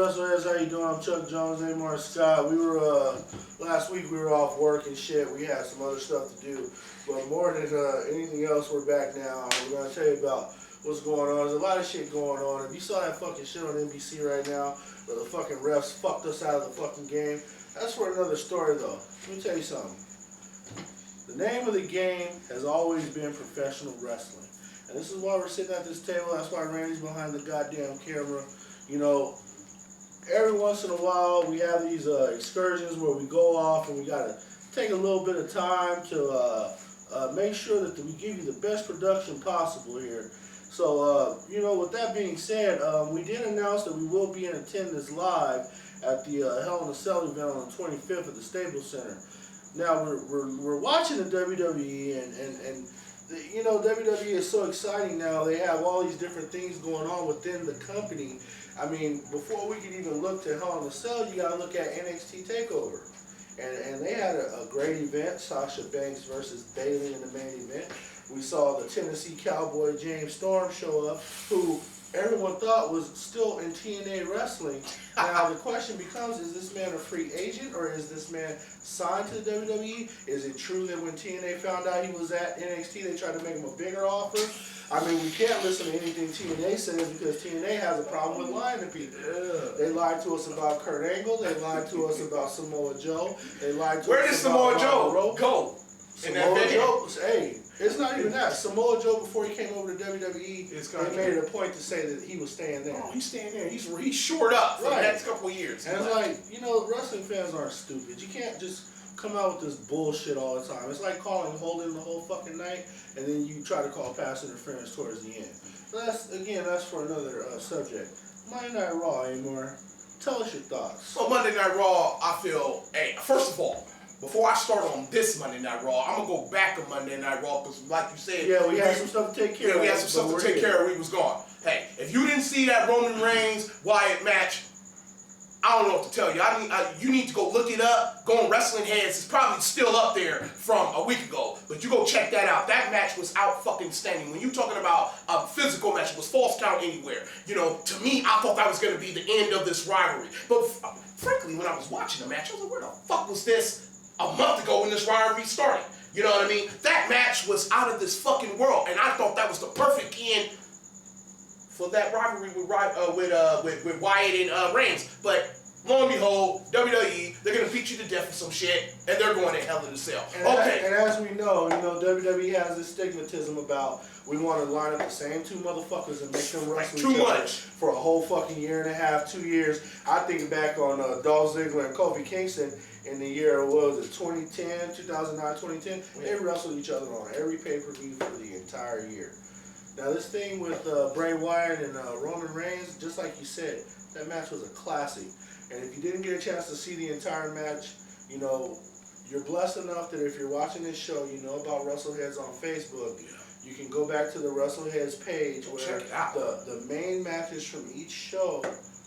Wrestlers, how you doing? I'm Chuck Jones, Amar Scott. We were last week we were off work and shit. We had some other stuff to do, but more than anything else, we're back now. We're gonna tell you about what's going on. There's a lot of shit going on. If you saw that fucking shit on NBC right now, where the fucking refs fucked us out of the fucking game, that's for another story though. Let me tell you something. The name of the game has always been professional wrestling, and this is why we're sitting at this table. That's why Randy's behind the goddamn camera. You know. Every once in a while, we have these excursions where we go off and we gotta take a little bit of time to make sure that we give you the best production possible here. So, you know, with that being said, we did announce that we will be in attendance live at the Hell in a Cell event on the 25th at the Staples Center. Now, we're watching the WWE and you know, WWE is so exciting now. They have all these different things going on within the company. I mean, before we can even look to Hell in a Cell, you got to look at NXT Takeover. And they had a great event, Sasha Banks versus Bayley in the main event. We saw the Tennessee Cowboy James Storm show up, who everyone thought was still in TNA wrestling. Now the question becomes, is this man a free agent or is this man signed to the WWE? Is it true that when TNA found out he was at NXT, they tried to make him a bigger offer? I mean, we can't listen to anything TNA says because TNA has a problem with lying to people. They lied to us about Kurt Angle. They lied to us about Samoa Joe. They lied to Where us did about Samoa Joe go? Samoa Joe, hey, it's not even that. Samoa Joe, before he came over to WWE, they made it a point to say that he was staying there. Oh, he's staying there. He's shored up for the next couple of years. And it's like, you know, wrestling fans aren't stupid. You can't just come out with this bullshit all the time. It's like calling holding the whole fucking night, and then you try to call pass interference towards the end. But that's for another subject. Monday Night Raw, Amor. Tell us your thoughts. So Monday Night Raw, I feel, hey, first of all, before I start on this Monday Night Raw, I'm going to go back to Monday Night Raw because, like you said... Yeah, we had some stuff to take care of. Yeah, we had some stuff to take care of. We was gone. Hey, if you didn't see that Roman Reigns-Wyatt match, I don't know what to tell you. You need to go look it up. Go on Wrestling Heads. It's probably still up there from a week ago. But you go check that out. That match was out fucking standing. When you're talking about a physical match, it was false count anywhere. You know, to me, I thought that was going to be the end of this rivalry. But frankly, when I was watching the match, I was like, where the fuck was this a month ago when this rivalry started? You know what I mean? That match was out of this fucking world. And I thought that was the perfect end for that rivalry with Wyatt and Reigns. But lo and behold, WWE, they're going to beat you to death for some shit, and they're going to Hell in a Cell. And as we know, you know, WWE has this stigmatism about we want to line up the same two motherfuckers and make them wrestle each other for a whole fucking year and a half, 2 years. I think back on Dolph Ziggler and Kofi Kingston in the year, what was it, 2010, 2009, 2010? They wrestled each other on every pay-per-view for the entire year. Now this thing with Bray Wyatt and Roman Reigns, just like you said, that match was a classic. And if you didn't get a chance to see the entire match, you know, you're blessed enough that if you're watching this show, you know about WrestleHeads on Facebook. You can go back to the WrestleHeads page where the main matches from each show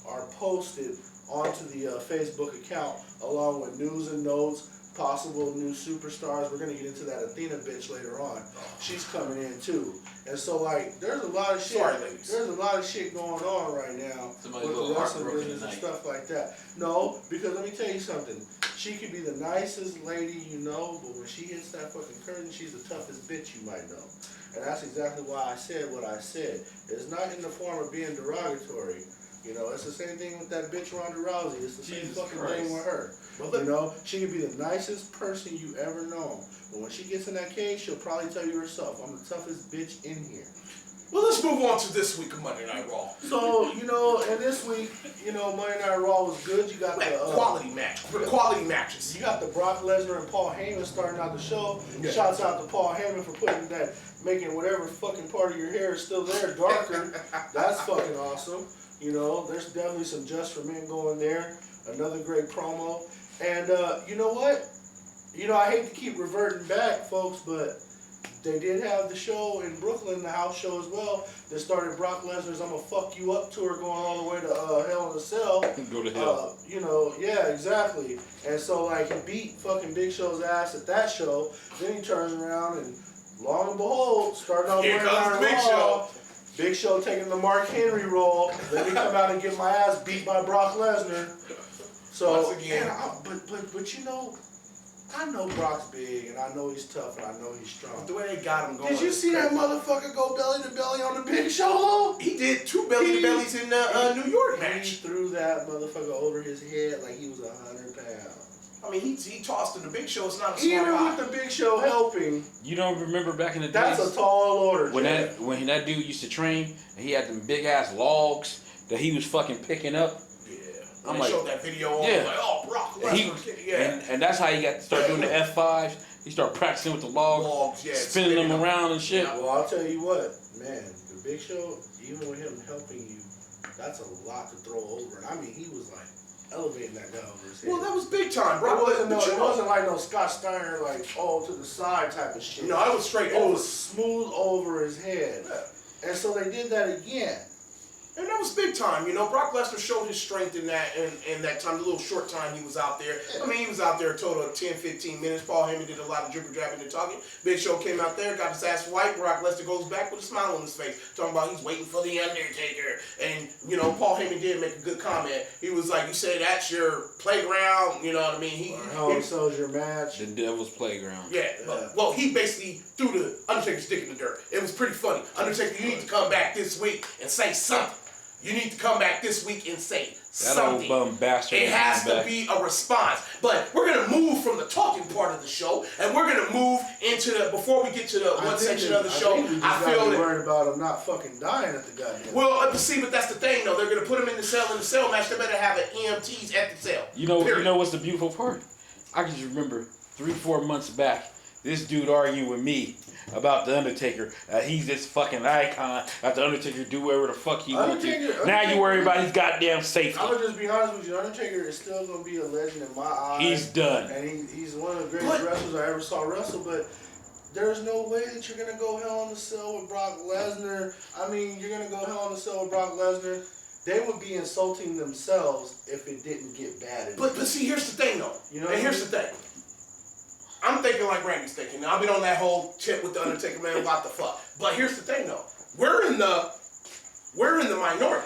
are posted onto the Facebook account along with news and notes, possible new superstars. We're going to get into that Athena bitch later on. She's coming in too. And so, like, there's a lot of shit. There's a lot of shit going on right now with the wrestling business and stuff like that. No, because let me tell you something. She could be the nicest lady you know, but when she hits that fucking curtain, she's the toughest bitch you might know. And that's exactly why I said what I said. It's not in the form of being derogatory. You know, it's the same thing with that bitch Ronda Rousey. It's the same fucking thing with her. You know, she could be the nicest person you ever known. But when she gets in that cage, she'll probably tell you herself, I'm the toughest bitch in here. Well, let's move on to this week of Monday Night Raw. So, you know, and this week, you know, Monday Night Raw was good. You got the quality matches. You got the Brock Lesnar and Paul Heyman starting out the show. Yeah. Shouts out to Paul Heyman for putting that, making whatever fucking part of your hair is still there darker. That's fucking awesome. You know, there's definitely some Just for Men going there. Another great promo. And you know what? You know, I hate to keep reverting back, folks, but they did have the show in Brooklyn, the house show as well, that started Brock Lesnar's I'm Gonna Fuck You Up tour going all the way to Hell in a Cell. Go to hell. You know, yeah, exactly. And so, like, he beat fucking Big Show's ass at that show. Then he turns around and, lo and behold, starting off Monday Night Raw, Big Show taking the Mark Henry role. Let me come out and get my ass beat by Brock Lesnar. So Once again, but you know, I know Brock's big and I know he's tough and I know he's strong. the way they got him going. Did you see that motherfucker go belly to belly on the Big Show though? He did 2 belly to bellies in the New York He match. threw that motherfucker over his head like he was 100 pounds. I mean, he tossed in the Big Show. It's not a small Even guy. with the Big Show helping, You don't remember back in the that's days a tall order. when Jack. that dude used to train and he had them big ass logs that he was fucking picking up. Yeah. I'm When they like, showed that video on, yeah. like, oh, Brock Lesnar. Yeah. And that's how he got to start doing the F5s. He started practicing with the logs, Yeah, spinning them around and shit. Well, I'll tell you what, man, the Big Show, even with him helping you, that's a lot to throw over. And I mean, he was like elevating that guy over his head. Well, that was big time, bro. It wasn't like no Scott Steiner, like, oh, to the side type of shit. No, it was straight It over. was smooth over his head. Yeah. And so they did that again. And that was big time, you know. Brock Lesnar showed his strength in that time, the little short time he was out there. I mean, he was out there a total of 10, 15 minutes. Paul Heyman did a lot of dribble jabbing and talking. Big Show came out there, got his ass wiped. Brock Lesnar goes back with a smile on his face, talking about he's waiting for the Undertaker. And, you know, Paul Heyman did make a good comment. He was like, you say that's your playground, you know what I mean? So's your match. The Devil's Playground. Yeah, well, he basically threw the Undertaker's dick in the dirt. It was pretty funny. Undertaker, you need to come back this week and say something. You need to come back this week and say something. That old bum bastard. It has to be a response. But we're going to move from the talking part of the show, and we're going to move into the, before we get to the one section of the show, I feel that. Worried about him not fucking dying at the goddamn. Well, see, but that's the thing, though. They're going to put him in the cell match. They better have an EMTs at the cell. You know what's the beautiful part? I can just remember 3-4 months back, this dude arguing with me about the Undertaker. He's this fucking icon. Let the Undertaker do whatever the fuck he wants to. Now you worry about his goddamn safety. I'm gonna just be honest with you. Undertaker is still gonna be a legend in my eyes. He's done. And he's one of the greatest wrestlers I ever saw wrestle. But there's no way that you're gonna go hell in the cell with Brock Lesnar. I mean, you're gonna go hell in the cell with Brock Lesnar. They would be insulting themselves if it didn't get bad. But see, here's the thing, though. You know and here's the thing. I'm thinking like Randy's thinking. Now, I've been on that whole tip with the Undertaker, man, what the fuck. But here's the thing, though. We're in the minority.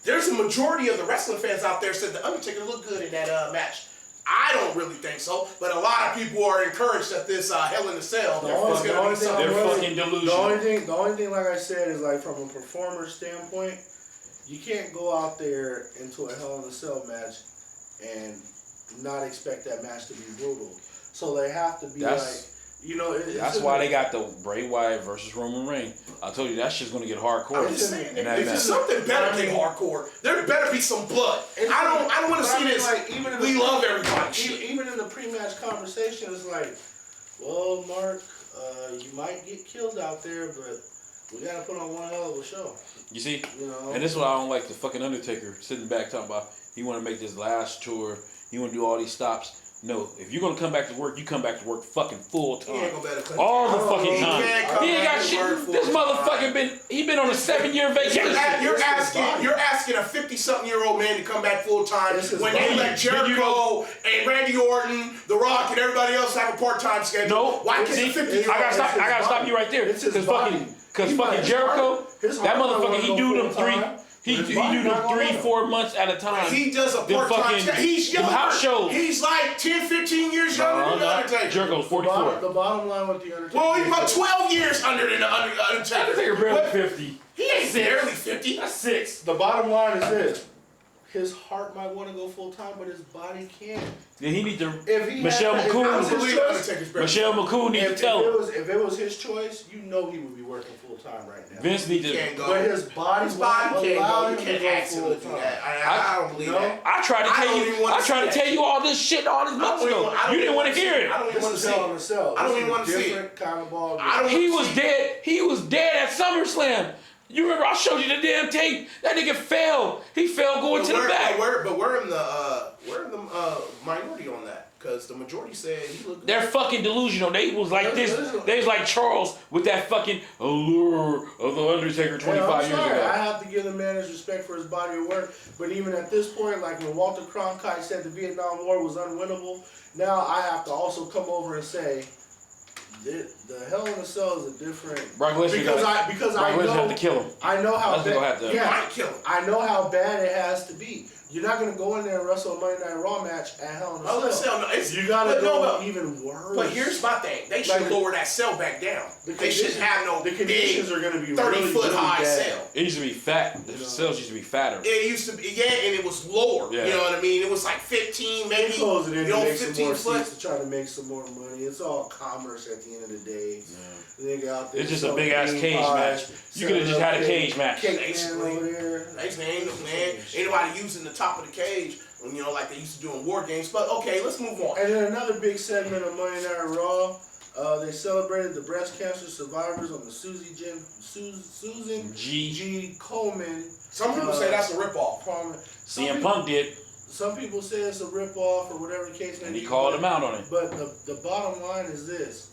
There's a majority of the wrestling fans out there said the Undertaker looked good in that match. I don't really think so, but a lot of people are encouraged that this Hell in a Cell is going to be something. They're fucking delusional. The only thing, like I said, is like from a performer standpoint, you can't go out there into a Hell in a Cell match and not expect that match to be brutal. So they have to be that's why they got the Bray Wyatt versus Roman Reigns. I told you that shit's gonna get hardcore. I'm just saying, if something better than hardcore, there better be some blood. I don't want to see this. Like, we love everybody. Even in the pre-match conversation, it's like, well, Mark, you might get killed out there, but we gotta put on one hell of a show. You see, you know? And this is what I don't like. The fucking Undertaker sitting back talking about he want to make this last tour. He want to do all these stops. No, if you're gonna come back to work, you come back to work fucking full time. He ain't gonna better all the fucking time. He ain't got shit. This motherfucker been on a 7-year vacation. You're asking a 50-something-year-old man to come back full time when they let Jericho and Randy Orton, The Rock, and everybody else have a part-time schedule. No, why can't a 50-year-old? I gotta stop you right there. Because fucking Jericho, that motherfucker, he do them 3-4 months at a time. He does a part-time. He's younger. House shows. He's like 10, 15 years younger than the Undertaker. Jericho's 44. The bottom line with the Undertaker. Well, he's about 12 years under than the Undertaker. Undertaker barely 50. He ain't barely 50. That's 6. The bottom line is this. His heart might want to go full time, but his body can't. Then he need to. Michelle McCool need to tell him. If it was his choice, you know he would be working full time right now. Vince need to. But his body can't go. You can't actually do that. I don't believe that. I tried to tell you all this shit all this months ago. You didn't want to hear it. I don't even want to see it. I don't even want to see it. Kind of ball. He was dead. He was dead at SummerSlam. You remember I showed you the damn tape. That nigga fell. He fell going to the back. But we're in the minority on that. Because the majority said he looked good. They're fucking delusional. They was like this. They was like Charles with that fucking allure of the Undertaker 25 years ago. I have to give the man his respect for his body of work. But even at this point, like when Walter Cronkite said the Vietnam War was unwinnable, now I have to also come over and say, The Hell in a Cell is a different. Brock Lesnar because Brock I Lesnar know have to kill him. I know how Lesnar gonna have to. Might kill him. I know how bad it has to be. You're not gonna go in there and wrestle a Monday Night Raw match at Hell in a Cell. You gotta go even worse. But here's my thing: they should lower that cell back down. They shouldn't have no the conditions are gonna be 30-foot really high bad. cell. It used to be fat. The cells used to be fatter. It used to be, and it was lower. Yeah. You know what I mean? It was like 15, maybe. Close it in to make some 15 more foot. seats to try to make some more money. It's all commerce at the end of the day. They out there It's just a big ass cage match. You could have just had a cage match. Basically, over there. ain't nobody using the top of the cage, you know, like they used to do in war games. But okay, let's move on. And then another big segment of Monday Night Raw. They celebrated the breast cancer survivors on the Susan G. Coleman. Some people say that's a ripoff. CM Punk did. Some people say it's a ripoff or whatever the case may be. And he called him out on it. But the bottom line is this.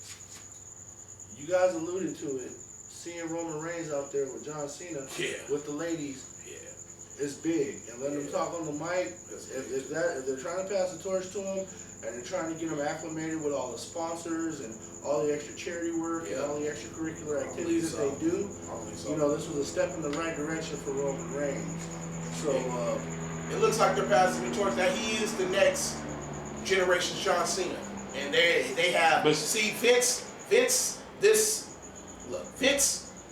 You guys alluded to it. Seeing Roman Reigns out there with John Cena with the ladies is big. And letting them talk on the mic. If they're trying to pass the torch to him and they're trying to get him acclimated with all the sponsors and all the extra charity work and all the extracurricular activities that they do, you know, this was a step in the right direction for Roman Reigns. So it looks like they're passing the torch. That he is the next generation John Cena, and they have. But see, Vince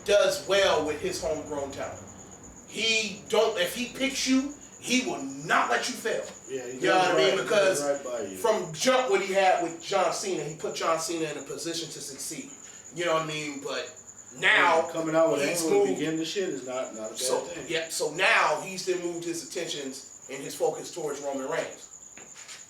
does well with his homegrown talent. If he picks you, he will not let you fail. Yeah, you know what I mean? Because right from jump what he had with John Cena, he put John Cena in a position to succeed. You know what I mean? But now coming out with Angle to begin the shit is not a bad thing. Yeah, so now he's then moved his attentions and his focus towards Roman Reigns.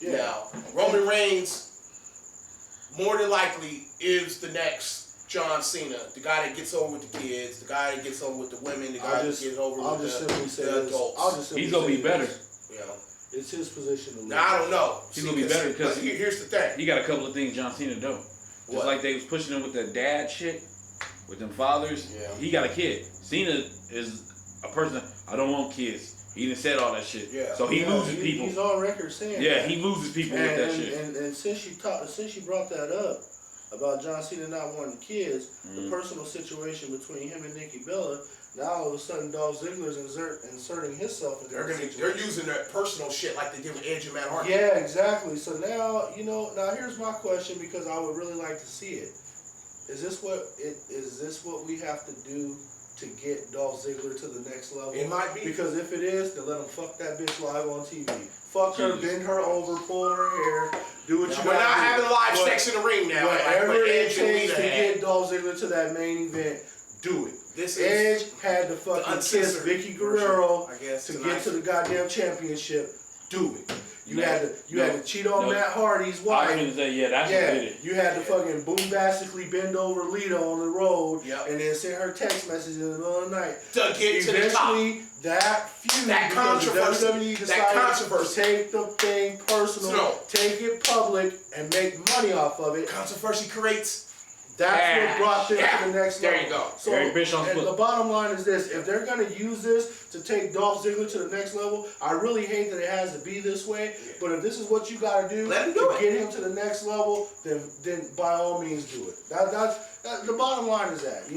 Yeah. Now, Roman Reigns more than likely is the next John Cena, the guy that gets over with the kids, the guy that gets over with the women, the guy that gets over with the adults. He's gonna be better. You know, it's his position. Now I don't know. He's gonna be better because here's the thing. He got a couple of things John Cena do. Just like they was pushing him with the dad shit, with them fathers. Yeah. He got a kid. Cena is a person. I don't want kids. He done said all that shit. Yeah. So he loses people. He's on record saying yeah, that. he loses people with that shit. And since you brought that up about John Cena not wanting kids, the personal situation between him and Nikki Bella, now all of a sudden Dolph Ziggler's inserting himself in They're using that personal shit like they did with Edge and Matt Hardy. Yeah, exactly. So now, now here's my question, because I would really like to see it. Is this what we have to do to get Dolph Ziggler to the next level? It might be. Because if it is, then let him fuck that bitch live on TV. Fuck her, bend her over, pull her hair, do what you gotta do. We're not having live sex in the ring now. Whatever like it takes to get Dolph Ziggler to that main event, do it. Edge had to fucking kiss Vicky Guerrero to get to the goddamn championship. Do it. You had to cheat on Matt Hardy's wife. I was gonna say, that's what did it. You had to fucking bombastically bend over Lita on the road and then send her text messages in the middle of the night. To get to the top. Eventually, that feud, that controversy, WWE decided to take the thing personal, take it public, and make money off of it. Controversy creates. That's what brought them to the next level. There you go. So, and the bottom line is this: if they're gonna use this to take Dolph Ziggler to the next level, I really hate that it has to be this way. But if this is what you gotta do to get him to the next level, then by all means do it. That's the bottom line is that,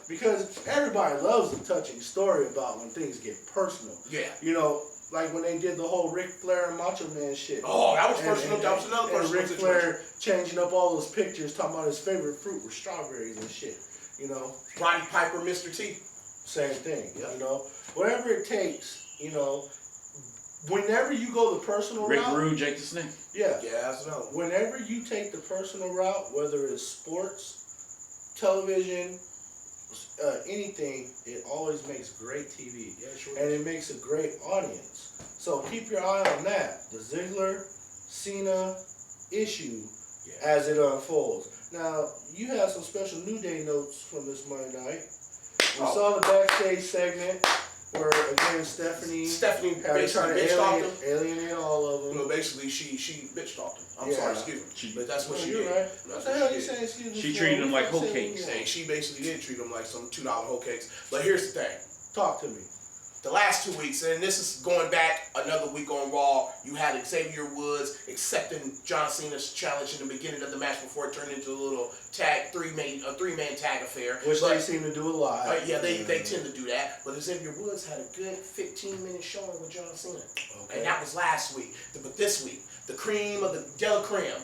because everybody loves a touching story about when things get personal. Yeah. Like when they did the whole Ric Flair and Macho Man shit. Oh, that was personal. That was another personal Ric Flair changing up all those pictures, talking about his favorite fruit were strawberries and shit. Roddy Piper, Mr. T. Same thing. Whatever it takes. Whenever you go the personal route. Rick Rude, Jake the Snake. Yeah. Yeah, I know. Whenever you take the personal route, whether it's sports, television, anything, it always makes great TV. Yeah, sure. And it makes a great audience. So keep your eye on that. The Ziggler, Cena issue as it unfolds. Now, you have some special New Day notes from this Monday night. We saw the backstage segment where, again, Stephanie basically bitch talked him. Alienate all of them. Basically, she bitch talked him. I'm sorry, excuse me. But that's what she did. Right. What the hell are you saying, excuse me? She treated him like hoe cakes. Hey, she basically did treat him like some $2 hoe cakes. But here's the thing. Talk to me. the last 2 weeks, and this is going back another week on Raw, you had Xavier Woods accepting John Cena's challenge in the beginning of the match before it turned into a little three-man tag affair. Which they seem to do a lot. They tend to do that. But Xavier Woods had a good 15-minute showing with John Cena. Okay. And that was last week. But this week, the cream of the Del Creme,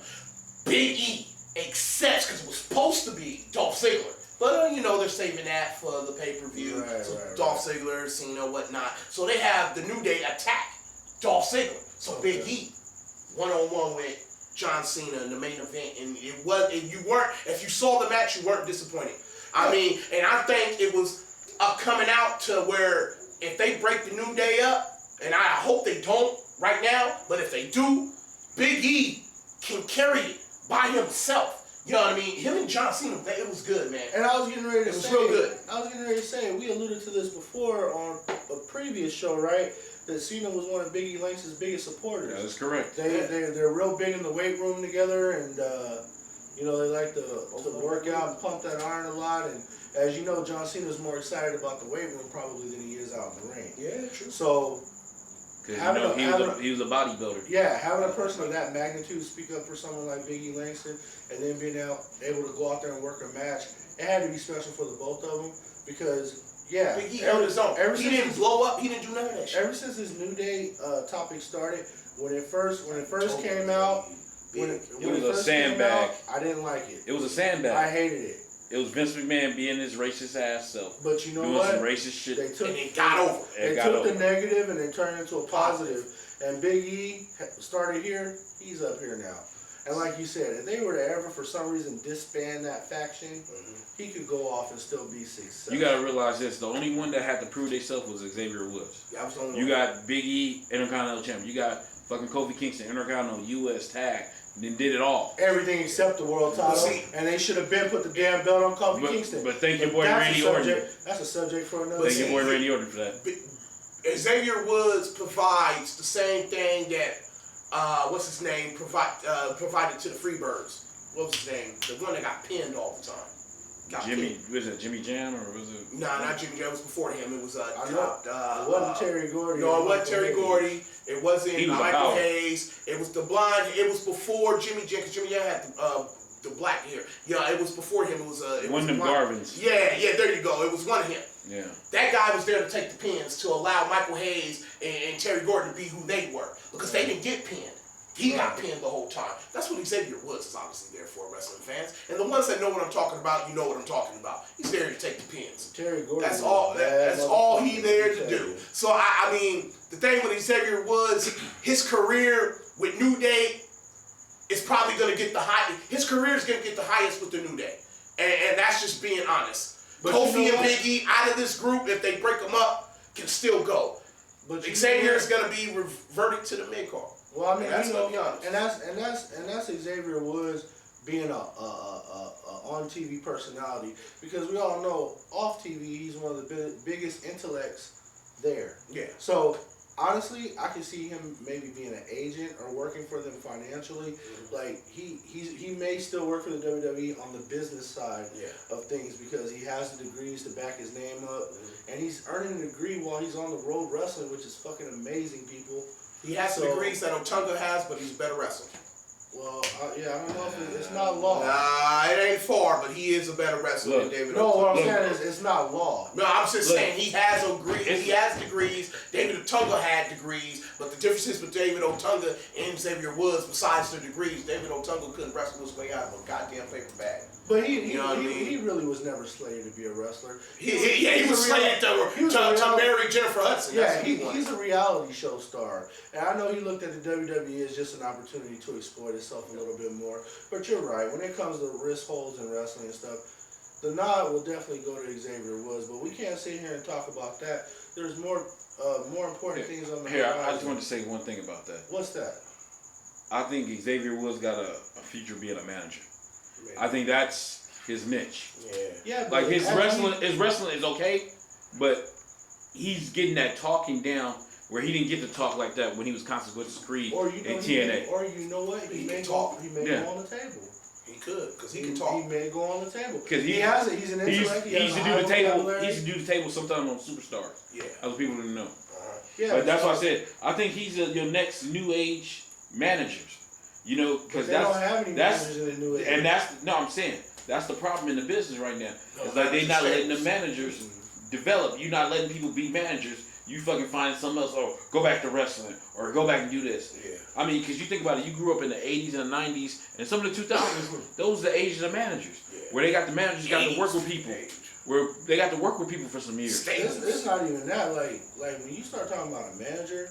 Big E accepts, because it was supposed to be Dolph Ziggler. But, they're saving that for the pay-per-view. Right. Dolph Ziggler, Cena, whatnot. So they have the New Day attack Dolph Ziggler. So Big E, one-on-one with John Cena in the main event. And if you saw the match, you weren't disappointed. I mean, and I think it was coming out to where if they break the New Day up, and I hope they don't right now, but if they do, Big E can carry it by himself. You know what I mean? Him and John Cena, it was good, man. And I was getting ready to say, real good. We alluded to this before on a previous show, right? That Cena was one of Big E Lance's biggest supporters. That is correct. They're real big in the weight room together, and they like to work out and pump that iron a lot. And as you know, John Cena's more excited about the weight room probably than he is out in the ring. Yeah, true. So. He was a bodybuilder. Yeah, having a person of that magnitude speak up for someone like Big E Langston, and then being able to go out there and work a match, it had to be special for the both of them because, yeah. Big E held his own. He didn't blow up. He didn't do none of that shit. Ever since this New Day topic started, when it first came out, it was a sandbag. I didn't like it. It was a sandbag. I hated it. It was Vince McMahon being his racist ass self. But you know doing what? some racist shit. And it got over. They took the negative and they turned it into a positive. And Big E started here, he's up here now. And like you said, if they were to ever, for some reason, disband that faction, he could go off and still be successful. You got to realize this. The only one that had to prove themselves was Xavier Woods. Yeah, I was the only you got Big E, Intercontinental Champion. You got fucking Kofi Kingston, Intercontinental U.S. Tag. Then did it all. Everything except the world title. And they should have been put the damn belt on Kofi Kingston. But thank your boy Randy Orton. That's a subject for another. Thank your boy Randy Orton for that. Xavier Woods provides the same thing that what's his name provided to the Freebirds. What was his name? The one that got pinned all the time. Was it Jimmy Jam or was it? Nah, not Jimmy Jam. It was before him. It was it wasn't Terry Gordy. No, it wasn't Terry Gordy. It wasn't Michael Hayes. It was the blonde. It was before Jimmy Jam, because Jimmy Jam had the black hair. Yeah, it was before him. It was one of them Garvins. Yeah, there you go. It was one of him. Yeah. That guy was there to take the pins to allow Michael Hayes and Terry Gordy to be who they were, because they didn't get pinned. He got pinned the whole time. That's what Xavier Woods is obviously there for, wrestling fans. And the ones that know what I'm talking about, you know what I'm talking about. He's there to take the pins. Terry Gordy. That's all he's there to do. So I mean, the thing with Xavier Woods, his career with New Day is probably going to get the highest. His career is going to get the highest with the New Day, and that's just being honest. But Kofi and Big E out of this group, if they break them up, can still go. But Xavier is going to be reverted to the mid card. Well, I mean, that's gonna be honest. And that's Xavier Woods being a on TV personality, because we all know off TV he's one of the biggest intellects there. Yeah. So honestly, I can see him maybe being an agent or working for them financially. Mm-hmm. Like he may still work for the WWE on the business side of things, because he has the degrees to back his name up, and he's earning a degree while he's on the road wrestling, which is fucking amazing, people. He has some degrees that Otunga has, but he's a better wrestler. Well, I don't know if it's not law. Nah, it ain't far, but he is a better wrestler than David Otunga. No, what I'm saying is it's not law. No, I'm just saying he has degrees. David Otunga had degrees, but the difference is with David Otunga and Xavier Woods, besides their degrees, David Otunga couldn't wrestle his way out of a goddamn paper bag. But he really was never slated to be a wrestler. He was slated to marry Jennifer Hudson. Yeah, he's a reality show star. And I know he looked at the WWE as just an opportunity to exploit itself a little bit more. But you're right. When it comes to wrist holds and wrestling and stuff, the nod will definitely go to Xavier Woods. But we can't sit here and talk about that. There's more important things on the horizon. I just wanted to say one thing about that. What's that? I think Xavier Woods got a future being a manager. I think that's his niche. Yeah. Like his wrestling is okay, but he's getting that talking down where he didn't get to talk like that when he was Consequences Creed and TNA. Or you know what? He may go on the table. He could, because he can talk. He may go on the table. Because he has it. He's an intellect. He used to do the table. He used to do the table sometimes on Superstars. Yeah. Other people didn't know. Yeah, but that's why I said I think he's your next new age managers. You know, because they don't have any managers in the new age. And I'm saying that's the problem in the business right now. It's like they're not letting the managers develop. You're not letting people be managers. You fucking find something else, or go back to wrestling, or go back and do this. Yeah. I mean, because you think about it, you grew up in the 80s and the 90s, and some of the 2000s, those are the ages of managers. Yeah. Where they got the managers got to work with people. Where they got to work with people for some years. It's not even that. Like when you start talking about a manager,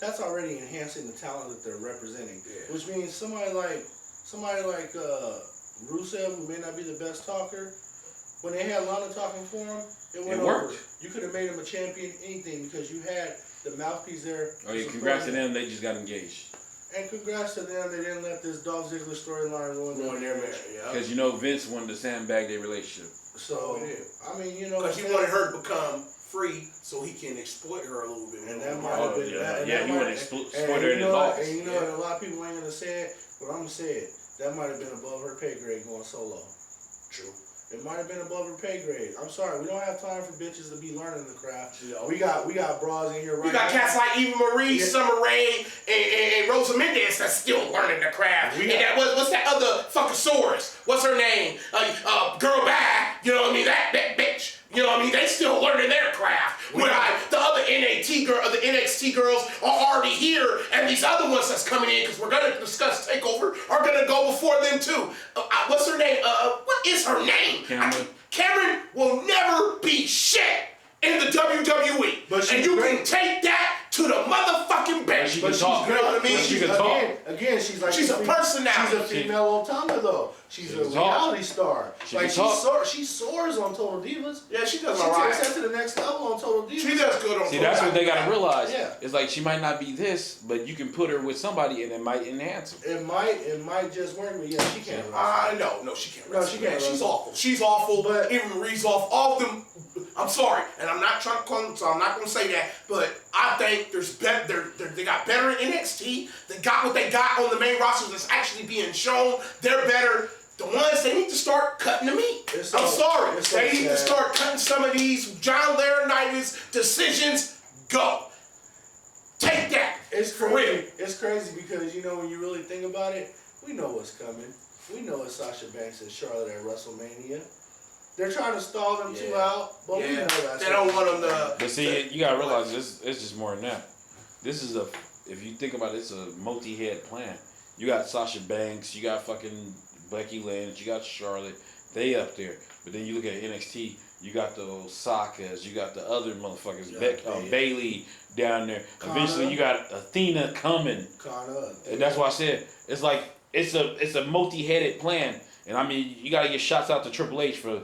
that's already enhancing the talent that they're representing. Yeah. Which means somebody like Rusev, who may not be the best talker, when they had Lana talking for him, it went over. You could have made him a champion, anything, because you had the mouthpiece there. Oh yeah, congrats to them, they just got engaged. And congrats to them, they didn't let this Dolph Ziggler storyline go in there. Because you know Vince wanted to sandbag their relationship. So, I mean, you know. Because he wanted her to become free so he can exploit her a little bit more. And that might have been he wanted to exploit her in his office. And you know, and a lot of people ain't going to say it, but I'm going to say it. That might have been above her pay grade going solo. True. It might have been above her pay grade. I'm sorry, we don't have time for bitches to be learning the craft. We got bras in here right now. We got cats like Eva Marie, Summer Rae, and Rosa Mendez that's still learning the craft. And that what's that other fucking Soros? What's her name? Girl Bad. You know what I mean? That bitch. You know what I mean? They still learning their craft. Where the other NXT girls are already here, and these other ones that's coming in, because we're gonna discuss Takeover, are gonna go before them too. What's her name? What is her name? Cameron will never be shit in the WWE. And you can take that to the motherfucking bench. She can talk. You know what I mean? She can talk. Again, she's like she's a personality. She's a female Otama though. She's a reality star. She soars on Total Divas. Yeah, she does She alright. takes that to the next level on Total Divas. She does good on See, that's what they gotta realize. Yeah. It's like she might not be this, but you can put her with somebody and it might enhance her. It might just work, but yeah, she can't. No, she can't. No, she can't. She's awful. She's awful. But even Marie's off. All of them. I'm sorry, and I'm not trying to call them, so I'm not gonna say that. But I think there's better. They got better in NXT. They got what they got on the main roster that's actually being shown. They're better. The ones they need to start cutting the meat. I'm sorry. They need to start cutting some of these John Laurinaitis decisions. Go. Take that. It's crazy. It's crazy because you know when you really think about it, we know what's coming. We know it's Sasha Banks and Charlotte at WrestleMania. They're trying to stall them two out, but we know that's. They don't want them to. But see, you gotta realize it's just more than that. This is if you think about it, it's a multi-head plan. You got Sasha Banks, you got fucking Becky Lynch, you got Charlotte, they up there. But then you look at NXT, you got the Osakas, you got the other motherfuckers, Bailey down there. Eventually you got Athena coming. And that's why I said it's like it's a multi-headed plan. And I mean you gotta get shots out to Triple H for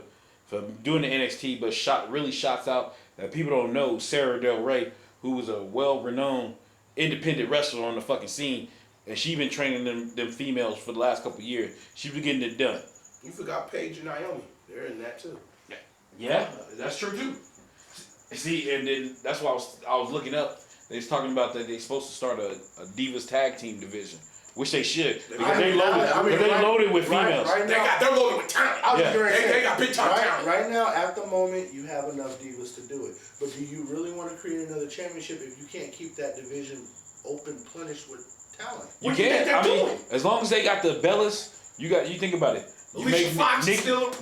doing the NXT, but shots out that people don't know. Sarah Del Rey, who was a well-renowned independent wrestler on the fucking scene, and she been training them females for the last couple of years. She been getting it done. You forgot Paige and Naomi. They're in that too. Yeah, that's true too. See, and then that's why I was looking up. They was talking about that they're supposed to start a Divas tag team division. Which they should, because they loaded with females. They're loaded with talent. They got big time talent. Right now, at the moment, you have enough divas to do it. But do you really want to create another championship if you can't keep that division open, plenished with talent? You can't. I mean, as long as they got the Bellas, you think about it. You make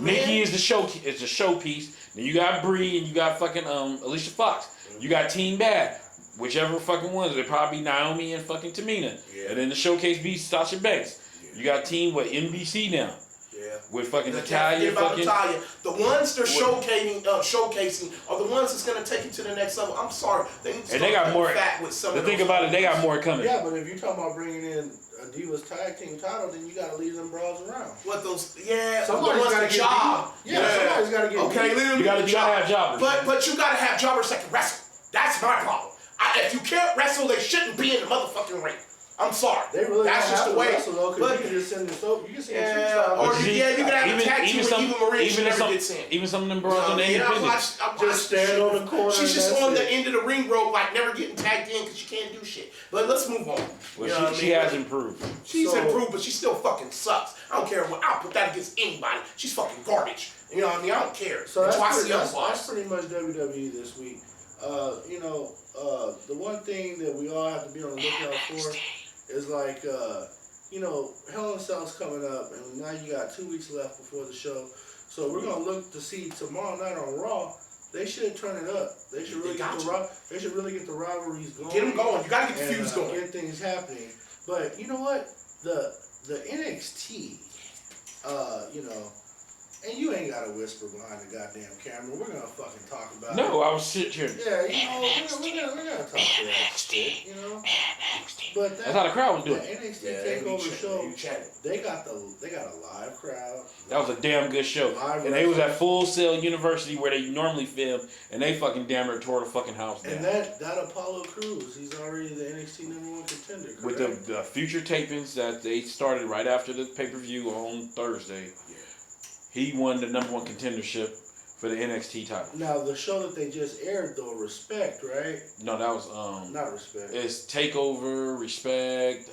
Nikki is the showpiece. Then you got Brie and you got fucking Alicia Fox. You got Team Bad. Whichever fucking ones, it'll probably be Naomi and fucking Tamina. Yeah. And then the showcase be Sasha Banks. Yeah. You got team NBC now. Yeah. With fucking Natalya. The ones they're showcasing are the ones that's gonna take it to the next level. I'm sorry. They got more. Think about it, they got more coming. Yeah, but if you're talking about bringing in a Divas tag team title, then you gotta leave them bras around. What those? Yeah, somebody's gotta get job. Somebody's gotta get. Okay, you gotta have jobbers. But you gotta have jobbers that can wrestle. That's my problem. If you can't wrestle, they shouldn't be in the motherfucking ring. I'm sorry. They really That's don't just have the to way. wrestle though, because But you can just send this over. You can send yeah, or you can have a tag team with Eva Marie. She never gets in. Even some of them bros on the independents. Just stand on the corner. She's just on the end of the ring rope, like never getting tagged in because she can't do shit. But let's move on. Well, she has improved. She's improved, but she still fucking sucks. I don't care what. I'll put that against anybody. She's fucking garbage. You know what I mean? I don't care. So that's that's pretty much WWE this week. The one thing that we all have to be on the lookout for is like, Hell in a Cell's coming up, and now you got 2 weeks left before the show. So we're gonna look to see tomorrow night on Raw. They should turn it up. They should really They should really get the rivalries going. Get them going. You gotta get the feuds going. Get things happening. But you know what? The NXT, and you ain't gotta whisper behind the goddamn camera. We're gonna fucking talk about it. No, I was sitting here. Yeah, we're gonna talk about that shit, But that's how the crowd was doing. The NXT Takeover show, they got a live crowd. That was a damn good show. And they was at Full Sail University where they normally film, and they fucking damn near tore the fucking house down. And that Apollo Crews, he's already the NXT #1 contender, correct? With the future tapings that they started right after the pay-per-view on Thursday. He won the #1 contendership for the NXT title. Now the show that they just aired though, Respect, right? No, that was not Respect. It's Takeover-Respect,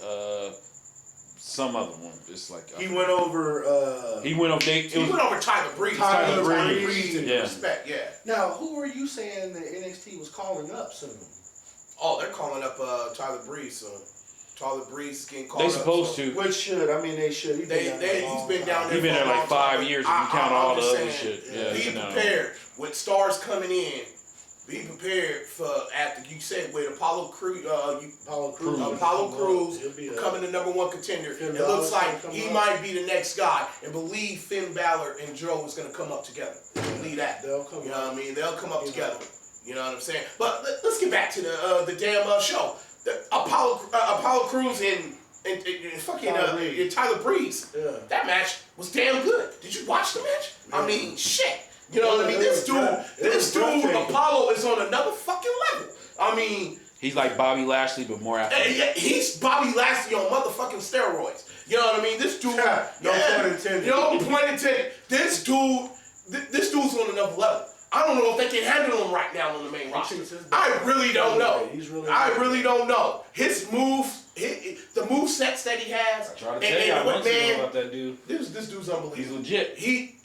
some other one. It's like he went over. He went over Tyler Breeze. Tyler Breeze. Yeah. Respect. Yeah. Now, who are you saying that NXT was calling up soon? Oh, they're calling up Tyler Breeze soon. Tyler Breeze is getting called They up. supposed to. Which should. I mean, they should. He's been down there. He's been there like 5 years. If you count all the other shit. Yeah, be prepared with stars coming in. Be prepared for after you said with Apollo Crews becoming the #1 contender. It looks like he might be the next guy. And believe Finn Balor and Joe is going to come up together. Believe that. They'll come. You know what I mean? They'll come up together. You know what I'm saying? But let's get back to the damn show. The Apollo Crews and fucking Tyler Breeze. Yeah. That match was damn good. Did you watch the match? Yeah. I mean, shit. You know what I mean? This dude, Apollo is on another fucking level. I mean, he's like Bobby Lashley, but more athletic. Yeah, he's Bobby Lashley on motherfucking steroids. You know what I mean? This dude, no pun intended. No pun intended. This dude's on another level. I don't know if they can handle him right now on the main roster. I really don't know. I really don't know. His moves, the move sets that he has. I try to tell you, I want to know about that dude. This dude's unbelievable. He's legit. He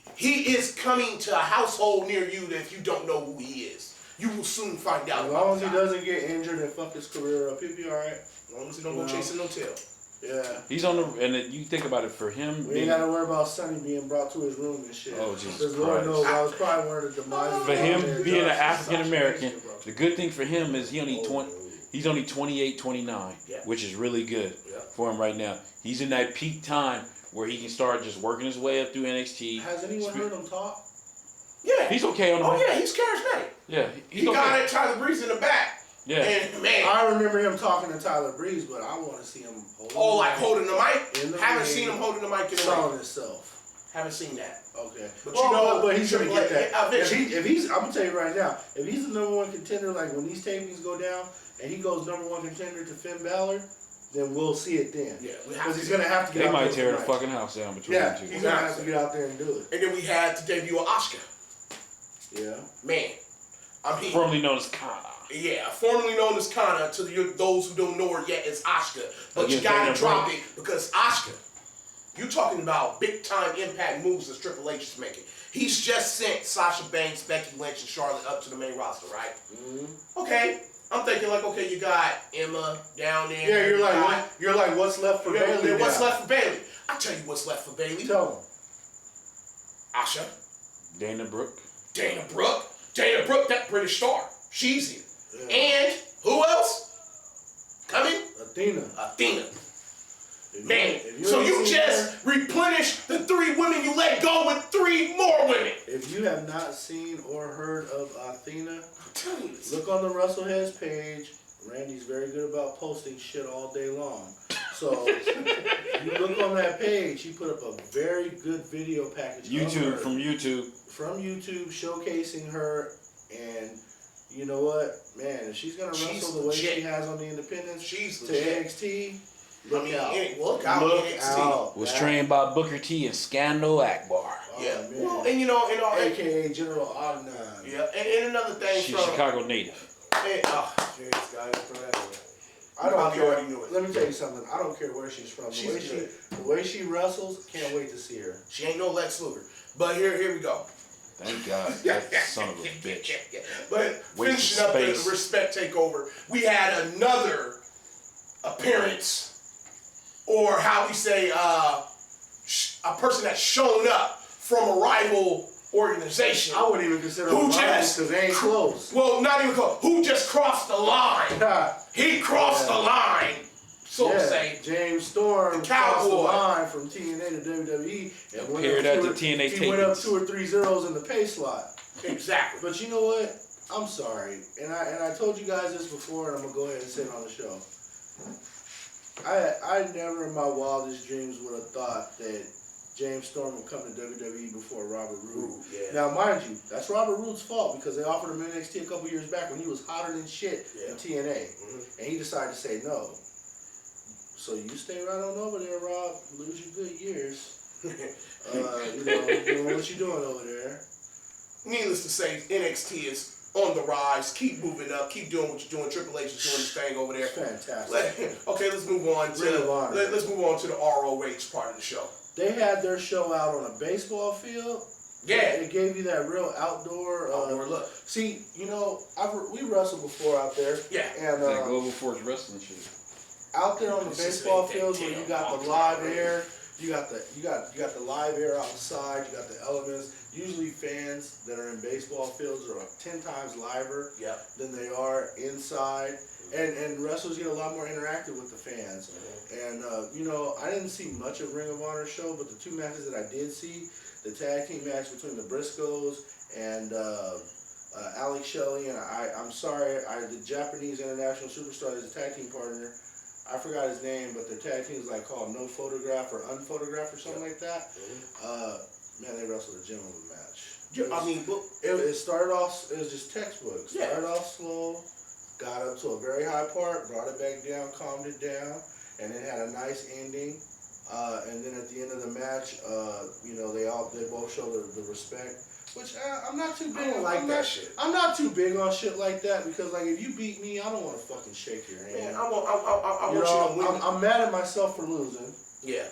is coming to a household near you that if you don't know who he is, you will soon find out. As long as he doesn't get injured and fuck his career up, he'll be alright. As long as he don't go chasing no tail. Yeah. He's on the, and you think about it for him. We ain't got to worry about Sonny being brought to his room and shit. Oh, Jesus Christ. Lord knows I was probably one of the demise. For him being an African American, the good thing for him is he's only 28, 29, which is really good for him right now. He's in that peak time where he can start just working his way up through NXT. Has anyone heard him talk? Yeah. He's okay on the mic. Oh, yeah, he's charismatic. Yeah. He got at Tyler Breeze in the back. Yeah. And man, I remember him talking to Tyler Breeze, but I want to see him holding the mic. Haven't seen him holding the mic in the ring. Selling himself. Haven't seen that. Okay. But but he's gonna get that. If he's, I'm gonna tell you right now, if he's the #1 contender, like when these tapings go down, and he goes #1 contender to Finn Balor, then we'll see it then. Yeah, because he's gonna have to get. They might tear the fucking house down between them two. He's gonna have to get out there and do it. And then we had to debut Asuka. Yeah. Man, I mean, formerly known as Kana. Yeah, formerly known as Kana. To those who don't know her yet, is Asuka. But you gotta drop it because Asuka. You talking about big time impact moves that Triple H is making. He's just sent Sasha Banks, Becky Lynch, and Charlotte up to the main roster, right? Mm-hmm. Okay. I'm thinking like, okay, you got Emma down there. Yeah, you're like, what's left for Bayley? What's left for Bayley? I tell you what's left for Bayley. Tell him. Asha. Dana Brooke, that British star. She's here. Yeah. And who else? Coming? Athena. Man, so you just replenished the 3 women you let go with 3 more women. If you have not seen or heard of Athena, I'm telling you this. Look on the Russellheads page. Randy's very good about posting shit all day long. So you look on that page, he put up a very good video package. From YouTube showcasing her, and you know what, man, if she's gonna wrestle the way she has on the independents she's to NXT, Look out. Look out, NXT. Was trained by Booker T and Scandal Akbar. Yeah. Man. Well, and you know, AKA General Ogden. Yeah, and another thing She's from Chicago native. and, jeez, God, throw that away. I don't Probably care. already knew it. Let me tell you something. I don't care where she's from. The way she wrestles, can't wait to see her. She ain't no Lex Luger. But here we go. Thank God. That son of a bitch. But finishing up the Respect Takeover, we had another appearance, or how we say, a person that's shown up from a rival organization. I wouldn't even consider him because they ain't close. Well, not even close. Who just crossed the line? He crossed the line, so to say. James Storm crossed the line from TNA to WWE and went up 2 or 3 zeros in the pay slot. Exactly. But you know what? I'm sorry, and I told you guys this before, and I'm gonna go ahead and say it on the show. I never in my wildest dreams would have thought that James Storm would come to WWE before Robert Roode. Yeah. Now, mind you, that's Robert Roode's fault because they offered him NXT a couple years back when he was hotter than shit in TNA, and he decided to say no. So you stay right on over there, Rob. Lose your good years. Doing what you doing over there. Needless to say, NXT is on the rise. Keep moving up. Keep doing what you're doing. Triple H is doing his thing over there. Fantastic. Okay, let's move on to the ROH part of the show. They had their show out on a baseball field. Yeah. It gave you that real outdoor look. See, we wrestled before out there. Yeah. And that Global Force Wrestling shit. Out there on the baseball fields where you got the live air, you got the live air outside, you got the elements. Usually fans that are in baseball fields are 10 times liver than they are inside. And wrestlers get a lot more interactive with the fans. And, I didn't see much of Ring of Honor show, but the 2 matches that I did see, the tag team match between the Briscoes and Alex Shelley, and I'm sorry, the Japanese international superstar is a tag team partner. I forgot his name, but their tag team is called No Photograph or Unphotograph or something like that. Man, they wrestled a gem of a match. It started off, it was just textbook. Started off slow, got up to a very high part, brought it back down, calmed it down, and it had a nice ending. And then at the end of the match, they both showed the respect. Which I'm not too big on. I'm not too big on shit like that because if you beat me, I don't want to fucking shake your hand. Man, I want you to win. I'm mad at myself for losing. Yeah.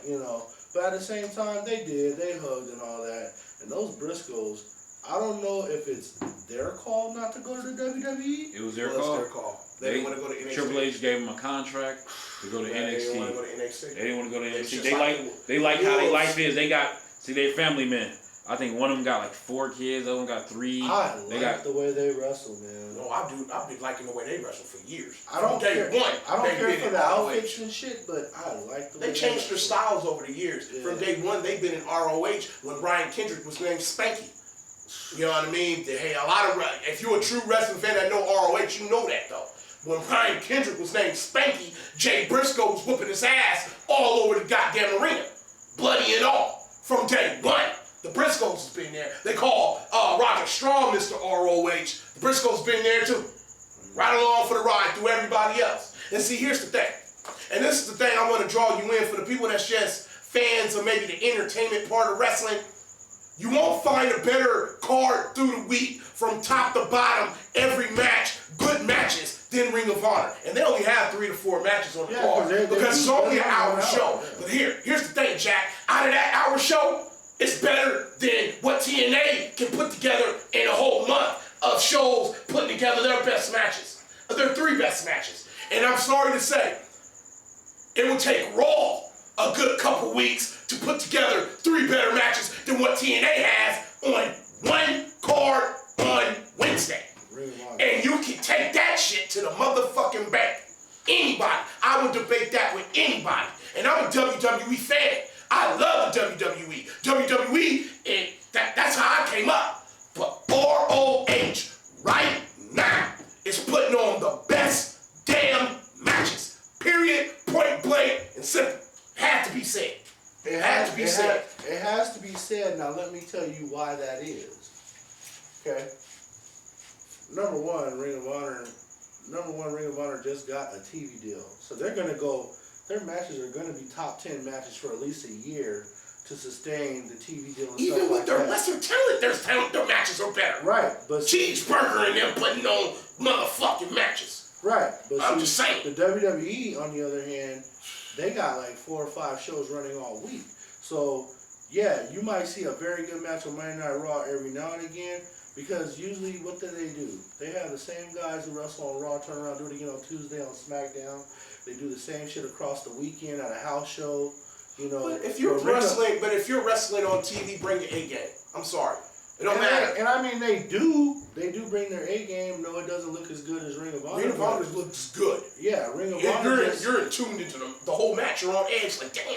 But at the same time, they hugged and all that. And those Briscoes, I don't know if it's their call not to go to the WWE. It was their call. Their call. They didn't want to go to NXT. Triple H gave them a contract to go to NXT. They didn't want to go to NXT. They didn't want to go to NXT. They like how their life is. They're family men. I think one of them got 4 kids. The other one got 3. I like the way they wrestle, man. No, I do. I've been liking the way they wrestle for years. I don't care. I don't care for the outfits ROH. and shit, but I like the way they changed their styles over the years. Yeah. From day one, they've been in ROH when Brian Kendrick was named Spanky. You know what I mean? Hey, if you're a true wrestling fan that know ROH, you know that though. When Brian Kendrick was named Spanky, Jay Briscoe was whooping his ass all over the goddamn arena, bloody and all, from day one. The Briscoes has been there. They call Roger Strong Mr. ROH. The Briscoes been there too. Right along for the ride through everybody else. And see, here's the thing. And this is the thing I want to draw you in for the people that's just fans of maybe the entertainment part of wrestling. You won't find a better card through the week from top to bottom, every match, good matches, than Ring of Honor. And they only have 3 to 4 matches on the card because it's only an hour show. But here's the thing, Jack. Out of that hour show, it's better than what TNA can put together in a whole month of shows putting together their best matches. Their 3 best matches. And I'm sorry to say, it would take Raw a good couple weeks to put together 3 better matches than what TNA has on one card on Wednesday. And you can take that shit to the motherfucking bank. Anybody. I would debate that with anybody. And I'm a WWE fan. I love the WWE. WWE, and that's how I came up. But ROH right now is putting on the best damn matches. Period, point blank, and simple. Had to be said. It has to be said. It has to be said. Now let me tell you why that is. Okay. Number one, Ring of Honor just got a TV deal, so they're gonna go their matches are going to be top 10 matches for at least a year to sustain the TV deal and Even stuff with like their that. lesser talent, their matches are better. Right, but Cheeseburger and them putting on motherfucking matches. right, but I'm just saying. the WWE, on the other hand, they got like 4 or 5 shows running all week. So, yeah, you might see a very good match on Monday Night Raw every now and again, because usually what do? They have the same guys who wrestle on Raw, turn around, do it again on Tuesday on Smackdown. They do the same shit across the weekend at a house show. You know, But if you're wrestling on TV, bring your A game. I'm sorry. It don't matter. And I mean, they do bring their A game. No, it doesn't look as good as Ring of Honor. Ring of Honor looks good. Yeah, Ring of Honor. You're tuned into the whole match. You're on edge, like damn.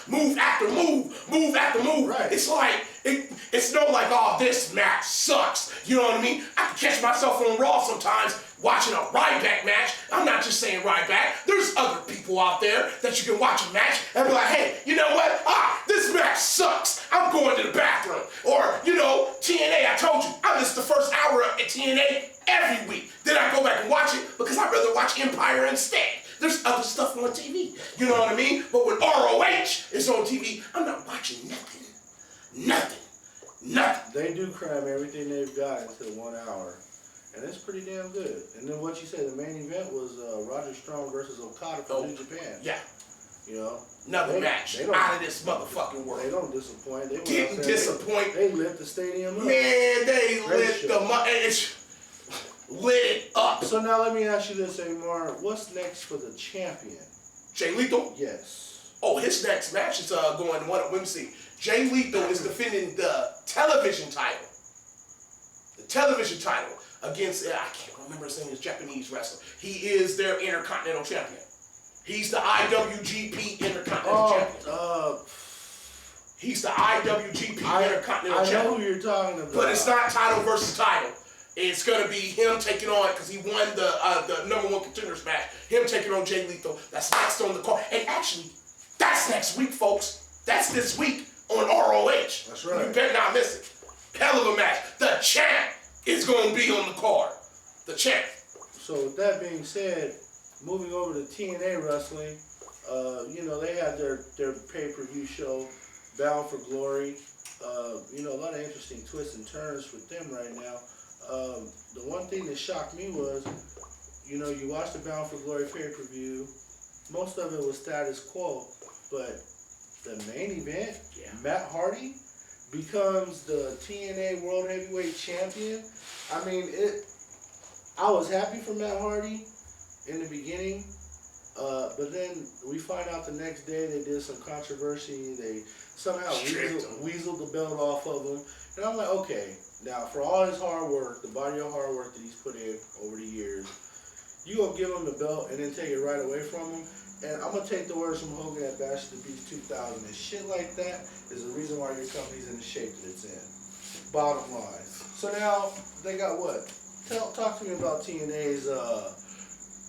Move after move. Right. It's like it's no like, oh, this match sucks. You know what I mean? I can catch myself on Raw sometimes watching a Ryback match. I'm not just saying Ryback. There's other people out there that you can watch a match and be like, hey, you know what? This match sucks. I'm going to the bathroom. Or, you know, TNA, I told you, I missed the first hour at TNA every week. Then I go back and watch it because I'd rather watch Empire instead. There's other stuff on TV. You know what I mean? But when ROH is on TV, I'm not watching nothing. They do cram everything they've got into 1 hour. And it's pretty damn good. And then what you say, the main event was Roger Strong versus Okada from New Japan. Yeah. You know? Another match out of this motherfucking world. They don't disappoint. They didn't disappoint. They lit the stadium up. Man, they lit lit up. So now let me ask you this, Amar. What's next for the champion? Jay Lethal? Yes. Oh, his next match is going to let me see. Jay Lethal is defending the television title. The television title against, I can't remember his name, his Japanese wrestler. He is their Intercontinental Champion. He's the IWGP Intercontinental Champion. He's the IWGP Intercontinental Champion. I know who you're talking about. But it's not title versus title. It's going to be him taking on, because he won the number 1 contenders match, him taking on Jay Lethal. That's next on the card. And actually, that's next week, folks. That's this week on ROH. That's right. You better not miss it. Hell of a match. The champ is going to be on the card. The champ. So with that being said, moving over to TNA wrestling, you know, they had their pay-per-view show, Bound for Glory. You know, a lot of interesting twists and turns with them right now. The one thing that shocked me was, you know, you watched the Bound for Glory pay-per-view, most of it was status quo, but the main event, Matt Hardy becomes the TNA World Heavyweight Champion. I mean, I was happy for Matt Hardy in the beginning, but then we find out the next day they did some controversy. They somehow weaseled the belt off of him. And I'm like, okay, now for all his hard work, the body of hard work that he's put in over the years, you gonna give him the belt and then take it right away from him? And I'm gonna take the words from Hogan at Bash at the Beach 2000. And shit like that is the reason why your company's in the shape that it's in. Bottom line. So now they got what? Talk to me about TNA's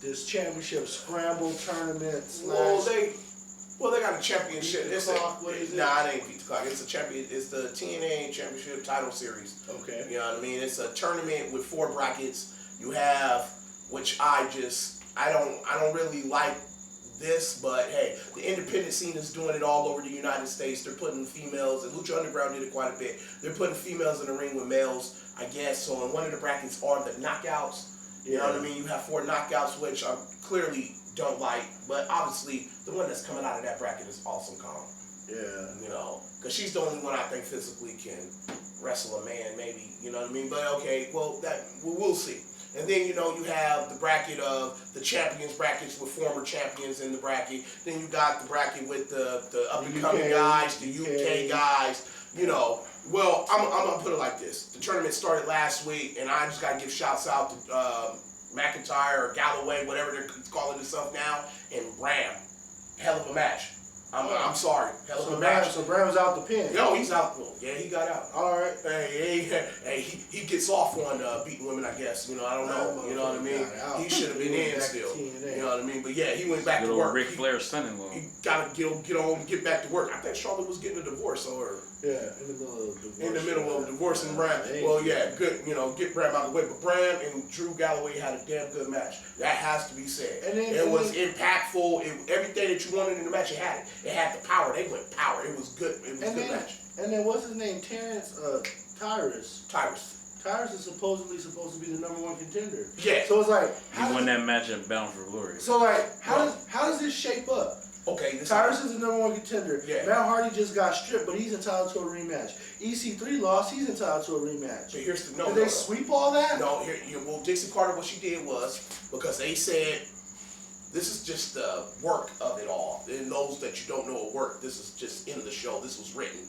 this championship scramble tournament. Well, they got a championship. Beat the Clock, what is it? Nah, it ain't Beat the Clock. It's a champion. It's the TNA Championship Title Series. Okay. You know what I mean? It's a tournament with 4 brackets. You have, which I don't really like this, but hey, the independent scene is doing it all over the United States. They're putting females, and Lucha Underground did it quite a bit. They're putting females in the ring with males, I guess. So in one of the brackets are the knockouts. You know what I mean? You have 4 knockouts, which I clearly don't like, but obviously the one that's coming out of that bracket is Awesome Kong. Yeah. You know, because she's the only one I think physically can wrestle a man, maybe. You know what I mean? But okay, well, we'll see. And then, you know, you have the bracket of the champions brackets with former champions in the bracket. Then you got the bracket with the up-and-coming guys, the UK guys. You know, well, I'm going to put it like this. The tournament started last week, and I just got to give shouts out to McIntyre or Galloway, whatever they're calling themselves now, and Ram. Hell of a match. I'm sorry. Hell of So a match. So Brand was out the pin. No, he's out. Yeah, he got out. All right. He gets off on beating women, I guess. You know, I don't know. You know what I mean? He should have been in still. You know what I mean? But yeah, he went back to work. Ric Flair's son-in-law. He gotta get back to work. I think Charlotte was getting a divorce, or yeah, in the middle of divorce. In the middle of divorcing Bram. Well, yeah, good. You know, get Bram out of the way. But Bram and Drew Galloway had a damn good match. That has to be said. And then, it was impactful. Everything that you wanted in the match, it had it. It had the power. They went power. It was good. It was a good match. And then what's his name? Tyrus. Tyrus is supposed to be the #1 contender. Yeah. So it's like he won that match at Bound for Glory. So like, how does this shape up? Okay, Tyrus is the #1 contender. Yeah. Matt Hardy just got stripped, but he's entitled to a rematch. EC3 lost, he's entitled to a rematch. But here's the Did they sweep all that? No, well, Dixie Carter, what she did was, because they said, this is just the work of it all. And those that you don't know at work, this is just in the show. This was written.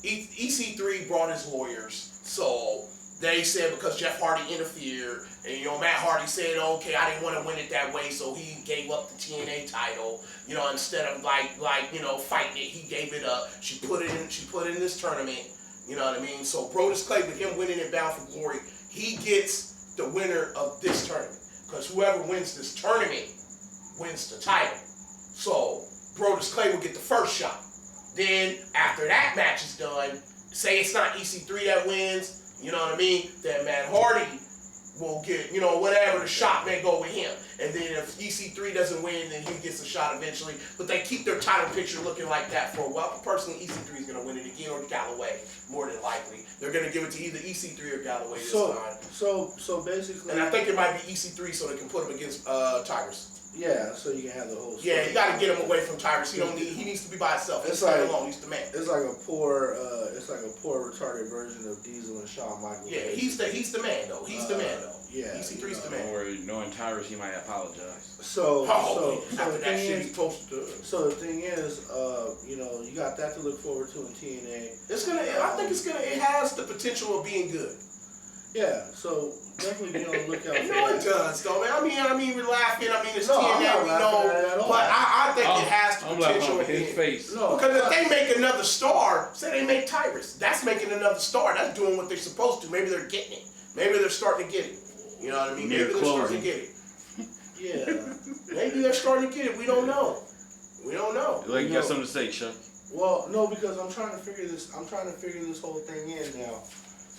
EC3 brought his lawyers, so they said because Jeff Hardy interfered, and Matt Hardy said, okay, I didn't want to win it that way, so he gave up the TNA title. Instead of fighting it, he gave it up. She put it in this tournament. You know what I mean? So Brodus Clay, with him winning it Bound for Glory, he gets the winner of this tournament, because whoever wins this tournament wins the title. So Brodus Clay will get the first shot. Then after that match is done, say it's not EC3 that wins, you know what I mean? Then Matt Hardy will get, whatever the shot may go with him. And then if EC3 doesn't win, then he gets a shot eventually. But they keep their title picture looking like that for a while. Personally, EC3 is going to win it again, or Galloway, more than likely. They're going to give it to either EC3 or Galloway this time. So basically... And I think it might be EC3 so they can put him against Tigers. Yeah, so you can have the whole story. Yeah, you got to get him away from Tyrus. He needs to be by himself. He's alone. He's the man. It's like a poor retarded version of Diesel and Shawn Michaels. Yeah, he's the man though. He's the man though. Yeah, EC3's the man. Don't worry, knowing Tyrus, he might apologize. So after the that thing shit is, he's supposed to do. So the thing is, you got that to look forward to in TNA. I think it has the potential of being good. Yeah, so definitely be on the lookout for No, it does, though, man. I mean, we're laughing. I mean, it's TNA, we know. But I think it has the potential of being. Face. No, because if they make another star, say they make Tyrus, that's making another star. That's doing what they're supposed to. Maybe they're getting it. Maybe they're starting to get it. You know what I mean? Maybe they're starting to get it. Yeah. Maybe they're starting to get it. We don't know. We don't know. Like you got something to say, Chuck? Well, no, because I'm trying to figure this whole thing in now.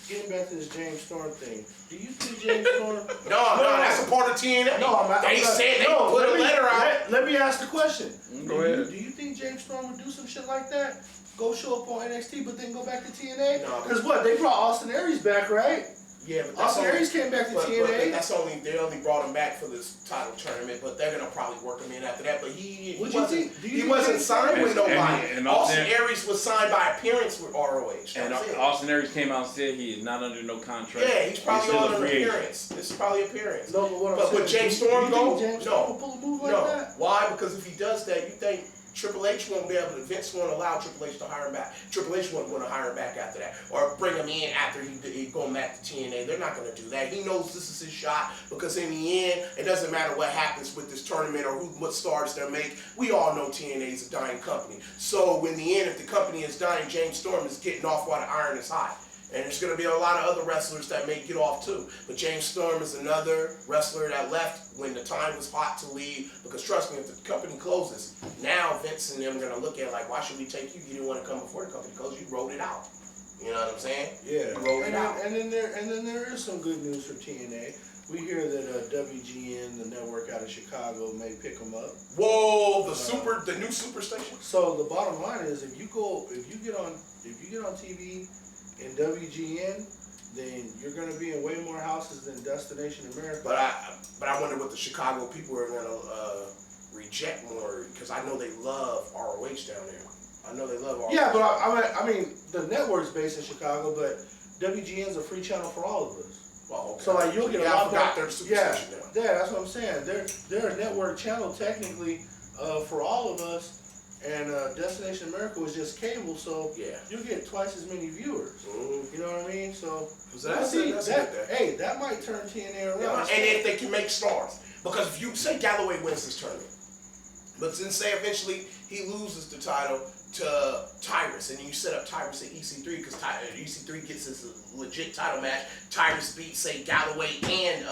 Getting back to this James Storm thing, do you think James Storm? No, that's a part of TNA. No, they said they put a letter out. Let me ask the question. Go ahead. Do you think James Storm would do some shit like that? Go show up on NXT, but then go back to TNA? No, because what? They brought Austin Aries back, right? Yeah, but Austin Aries came back to TNA. But they only brought him back for this title tournament, but they're gonna probably work him in after that. But he wasn't signed with nobody. And Austin Aries was signed by appearance with ROH. And Austin Aries came out and said he is not under no contract. Yeah, he's probably on an appearance. This is probably appearance. No, but with James Storm go, no. Pull a move like that? Why? Because if he does that, you think Triple H won't be able to, Vince won't allow Triple H to hire him back. Triple H won't want to hire him back after that. Or bring him in after he going back to TNA. They're not going to do that. He knows this is his shot, because in the end, it doesn't matter what happens with this tournament or what stars they make. We all know TNA is a dying company. So in the end, if the company is dying, James Storm is getting off while the iron is hot. And there's going to be a lot of other wrestlers that may get off too. But James Storm is another wrestler that left when the time was hot to leave. Because trust me, if the company closes, now Vince and them are going to look at it like, why should we take you? You didn't want to come before the company because you wrote it out. You know what I'm saying? Yeah. You wrote it out. And then there is some good news for TNA. We hear that WGN, the network out of Chicago, may pick them up. Whoa, the new superstation. So the bottom line is, if you get on TV in WGN, then you're going to be in way more houses than Destination America. But I wonder what the Chicago people are going to reject more, because I know they love ROH down there. I know they love ROH. Yeah, but I mean, the network's based in Chicago, but WGN's a free channel for all of us. Well, okay. So like you'll get a lot more. Their superstation now. Yeah, that's what I'm saying. They're a network channel technically for all of us. And Destination America was just cable, so you get twice as many viewers. Mm-hmm. You know what I mean? So that might turn TNA around. Yeah, and if they can make stars, because if you say Galloway wins this tournament, But then say eventually he loses the title to Tyrus, and then you set up Tyrus at EC3 because EC3 gets this legit title match. Tyrus beats, say, Galloway and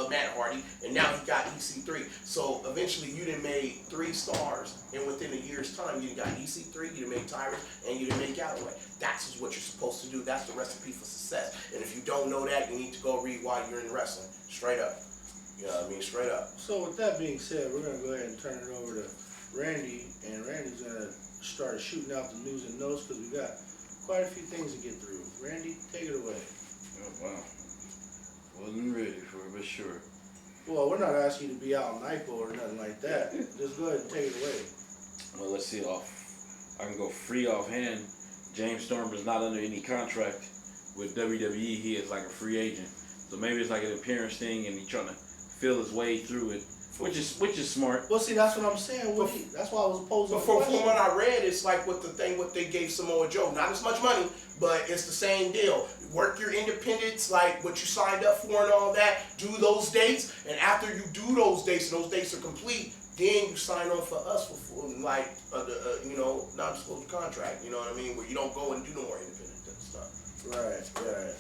Matt Hardy, and now he got EC3. So eventually you done made 3 stars, and within a year's time you got EC3, you done made Tyrus, and you done made Galloway. That's what you're supposed to do. That's the recipe for success. And if you don't know that, you need to go read while you're in wrestling. Straight up. You know what I mean? Straight up. So with that being said, we're gonna go ahead and turn it over to Randy, and Randy's gonna start shooting out the news and notes because we got quite a few things to get through. Randy, take it away. Oh, wow. Wasn't ready for it, but sure. Well, we're not asking you to be out Nypo or nothing like that. Just go ahead and take it away. Well, let's see. I can go free offhand. James Storm is not under any contract with WWE. He is like a free agent. So maybe it's like an appearance thing, and he's trying to feel his way through it, which is smart. Well, see, that's what I'm saying. That's why I was posing. But from what I read, it's like what they gave Samoa Joe. Not as much money, but it's the same deal. Work your independence, like what you signed up for and all that. Do those dates, and after you do those dates, and those dates are complete, then you sign on for us for like non-disclosure contract. You know what I mean? Where you don't go and do no more independent stuff. Right.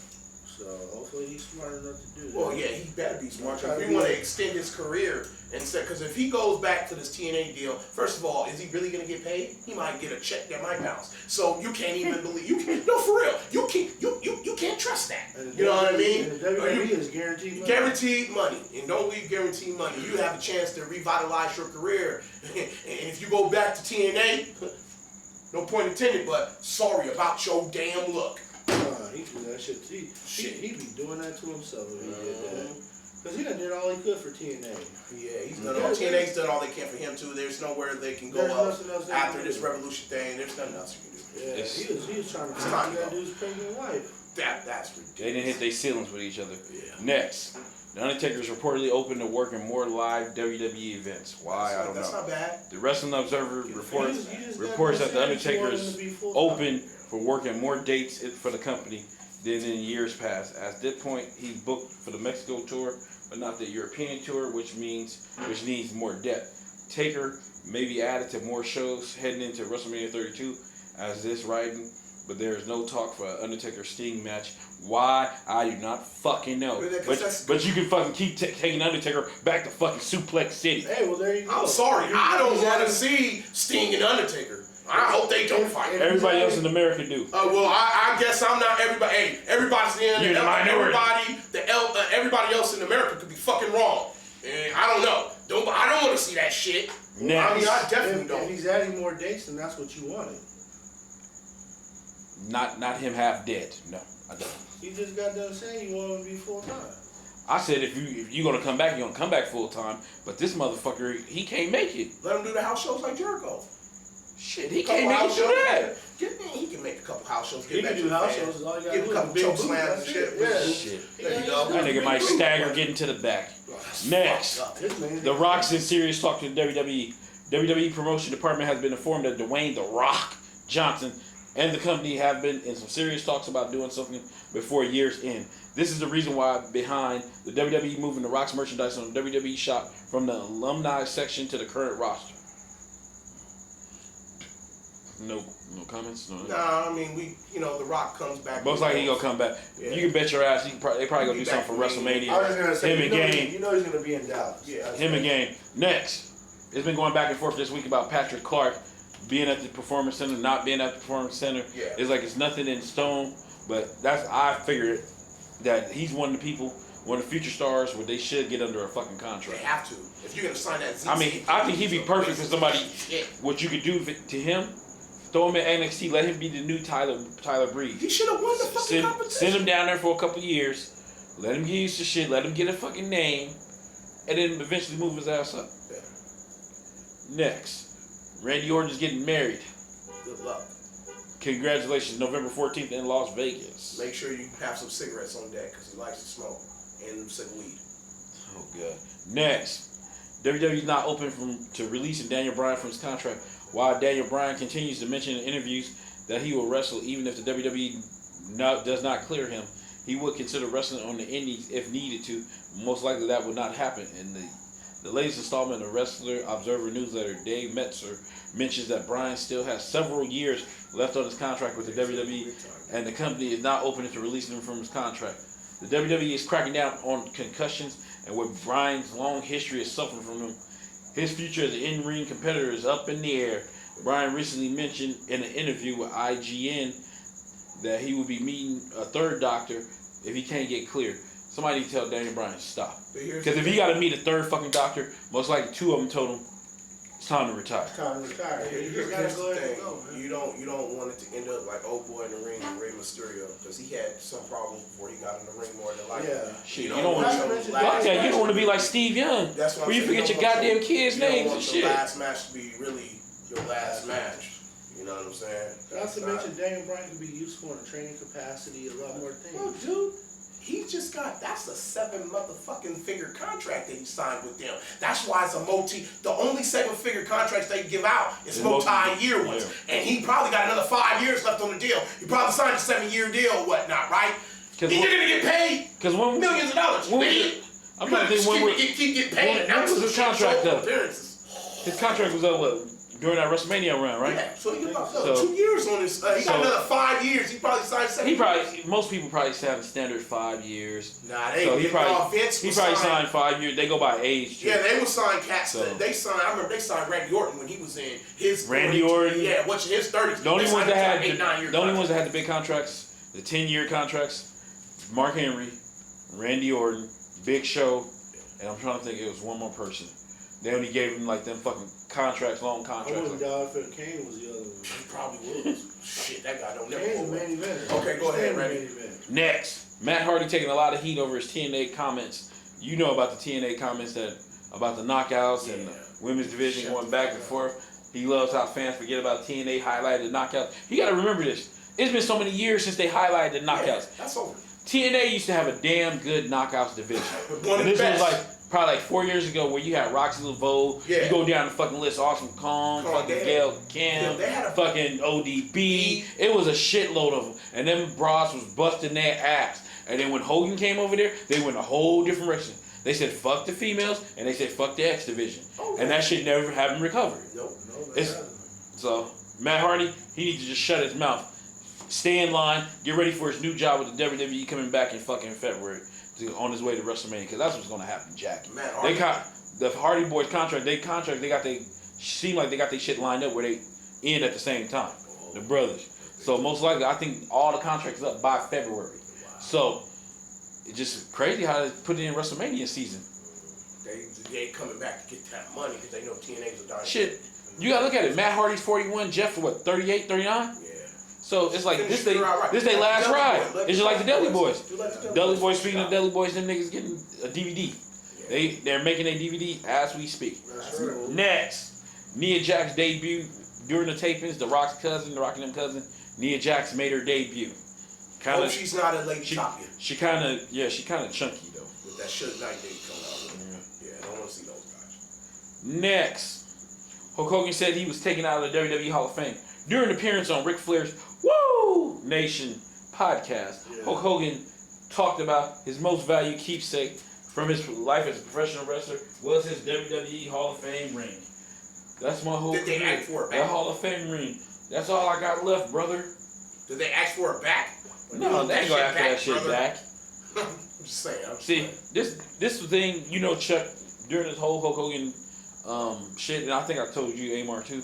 So hopefully he's smart enough to do that. Well, yeah, he better be smart. If we want to extend his career, because if he goes back to this TNA deal, first of all, is he really gonna get paid? He might get a check that might bounce. So you can't even believe no, for real. You can't trust that. You know what I mean? And the WWE is guaranteed money. Guaranteed money, and don't leave guaranteed money. You have a chance to revitalize your career, and if you go back to TNA, no point intended, but sorry about your damn look. He do that shit. He be doing that to himself if he did that. Because he done did all he could for TNA. Yeah, he's done all. TNA's done all they can for him too. There's nowhere they can go up after this Revolution thing. There's nothing else you can do. Yeah, he was trying to find that dude's pregnant wife. That's ridiculous. They didn't hit their ceilings with each other. Yeah. Next, The Undertaker is reportedly open to working more live WWE events. Why? I don't know. That's not bad. The Wrestling Observer reports that The Undertaker is open for working more dates for the company than in years past. At this point, he's booked for the Mexico tour, but not the European tour, which needs more depth. Taker may be added to more shows heading into WrestleMania 32 as this writing, but there is no talk for an Undertaker Sting match. Why? I do not fucking know. But you can fucking keep taking Undertaker back to fucking Suplex City. Hey, well there you go. I'm sorry, I don't want to see Sting and Undertaker. I hope they don't fight. Everybody else in America do. Well, I guess I'm not everybody. Hey, everybody's in. You're the minority. Everybody else in America could be fucking wrong. And I don't know. I don't want to see that shit. Next. I mean, I definitely don't. If he's adding more dates, then that's what you wanted. Not him half dead. No, I don't. You just got done saying you want him to be full time. I said if you're gonna come back, you're gonna come back full time. But this motherfucker, he can't make it. Let him do the house shows like Jericho. Shit, he can't make it through that. He can make a couple house shows. He can do house shows. All you gotta Give a couple choke slams and shit. Yeah. Shit. There you go. That nigga might stagger getting to the back. Next, The Rock's in serious talk to the WWE. WWE promotion department has been informed that Dwayne The Rock Johnson and the company have been in some serious talks about doing something before year's end. This is the reason why behind the WWE moving The Rock's merchandise on the WWE shop from the alumni section to the current roster. No comments? No. Nah, I mean, The Rock comes back. Most likely he gonna come back. Yeah. You can bet your ass they probably gonna do something for WrestleMania. I was gonna say, him and Game. You know he's gonna be in Dallas. Yeah. Him and Game. Next, it's been going back and forth this week about Patrick Clark being at the Performance Center, not being at the Performance Center. Yeah. It's like it's nothing in stone, but I figured that he's one of the future stars where they should get under a fucking contract. They have to. If you're gonna sign that ZZ, I mean, I think he'd be perfect for somebody. What you could do to him, throw him in NXT, let him be the new Tyler Breeze. He should have won the fucking competition. Send him down there for a couple of years, let him get used to shit, let him get a fucking name, and then eventually move his ass up. Yeah. Next, Randy Orton is getting married. Good luck. Congratulations, November 14th in Las Vegas. Make sure you have some cigarettes on deck because he likes to smoke and some weed. Oh god. Next, WWE's not open to releasing Daniel Bryan from his contract. While Daniel Bryan continues to mention in interviews that he will wrestle even if the WWE does not clear him, he would consider wrestling on the indies if needed to. Most likely that would not happen. And the The latest installment of Wrestler Observer newsletter, Dave Metzer mentions that Bryan still has several years left on his contract with the WWE, and the company is not open to releasing him from his contract. The WWE is cracking down on concussions, and with Bryan's long history of suffering from them, his future as an in-ring competitor is up in the air. Bryan recently mentioned in an interview with IGN that he will be meeting a third doctor if he can't get clear. Somebody need to tell Daniel Bryan to stop. Because if he got to meet a third fucking doctor, most likely two of them told him it's time to retire. Time to retire. You just Here's gotta go the ahead thing. and go, man. You don't want it to end up like old boy in the ring with Rey Mysterio, because he had some problems before he got in the ring more than likely. Yeah. Shit, You you don't don't want want your to. last Fuck that. You match don't want to to be like Steve Young, That's what where I'm you saying. forget your don't want goddamn kids' you don't names want and your shit. last match to be really your last match. You know what I'm saying? Not to mention, Daniel Bryan can be useful in a training capacity, a lot more Well, things. dude, he just got, that's a 7 motherfucking figure contract that he signed with them. That's why it's the only 7-figure contracts they give out is multi-year ones. Yeah. And he probably got another 5 years left on the deal. He probably signed a 7-year deal or whatnot, right? You're gonna get paid millions of dollars. I'm trying to think when keep getting paid. when was his contract up? Appearances. His contract was up during that WrestleMania run, right? Yeah, so he got So- 2 years on his. He got another 5 years. He probably signed 7 years. Most people probably signed a standard 5 years. Nah, they So he probably Vince signed 5 years. They go by age too. Yeah, they would sign cats. So- They signed. I remember they signed Randy Orton when he was in his. Randy Orton. Yeah, what's his 30s? The only They ones signed that him had to 8-9 year the only ones contract. that had the big contracts, the 10-year contracts, Mark Henry, Randy Orton, Big Show, and I'm trying to think it was one more person. They only gave him like them fucking contracts, long I contracts. wouldn't doubt if Kane was the other one. He probably was. Shit, that guy don't never. Kane's go the main away. eventer. Okay, go ahead, Randy. Main event. Next, Matt Hardy taking a lot of heat over his TNA comments. You know about the TNA comments about the knockouts and the women's division Shut going the back fuck and up. forth. He loves how fans forget about TNA highlighted knockouts. You got to remember this. It's been so many years since they highlighted the knockouts. Yeah, that's over. TNA used to have a damn good knockouts division. One of And the this was best. like probably like 4 years ago where you had Roxy Laveau. Yeah. You go down the fucking list, Awesome Kong, fucking they had- Gail Kim, they had a- fucking ODB. It was a shitload of them. And them bras was busting their ass. And then when Hogan came over there, they went a whole different direction. They said fuck the females and they said fuck the X division. Oh, and that shit never haven't recovered. Nope. It's- So Matt Hardy, he needs to just shut his mouth. Stay in line. Get ready for his new job with the WWE coming back in fucking February on his way to WrestleMania, because that's what's gonna happen, Jackie. Matt They Hardy. the Hardy Boys contract. They seem like they got their shit lined up where they end at the same time. The brothers. So most likely, I think all the contracts up by February. So it's just crazy how they put it in WrestleMania season. They coming back to get that money because they know TNA's a dying. Shit, you gotta look at it. Matt Hardy's 41. Jeff, what, 38, 39? Yeah. So it's like Finish this the ride right. they Like last the Dudley ride. Boys. It's just like the Dudley Boys. Do like the Dudley Boys, speaking of Dudley Boys, them niggas getting a DVD. They're making a DVD as we speak. That's right. Next, Nia Jax debut during the tapings. The Rock's cousin, the Rock and them cousin, Nia Jax made her debut. Hope she's not a lady choppy She kind of chunky though. with that Suge Knight they coming out with. Yeah, I don't want to see those guys. Next, Hulk Hogan said he was taken out of the WWE Hall of Fame during an appearance on Ric Flair's Woo Nation podcast. Yeah. Hulk Hogan talked about his most valued keepsake from his life as a professional wrestler was his WWE Hall of Fame ring. That's my whole Did they career. ask for it That back? Hall of Fame ring. That's all I got left, brother. Did they ask for it back? No, they ain't gonna ask for that shit brother. back. I'm just saying. See, this thing, you know, Chuck, during this whole Hulk Hogan shit, and I think I told you, Amar, too,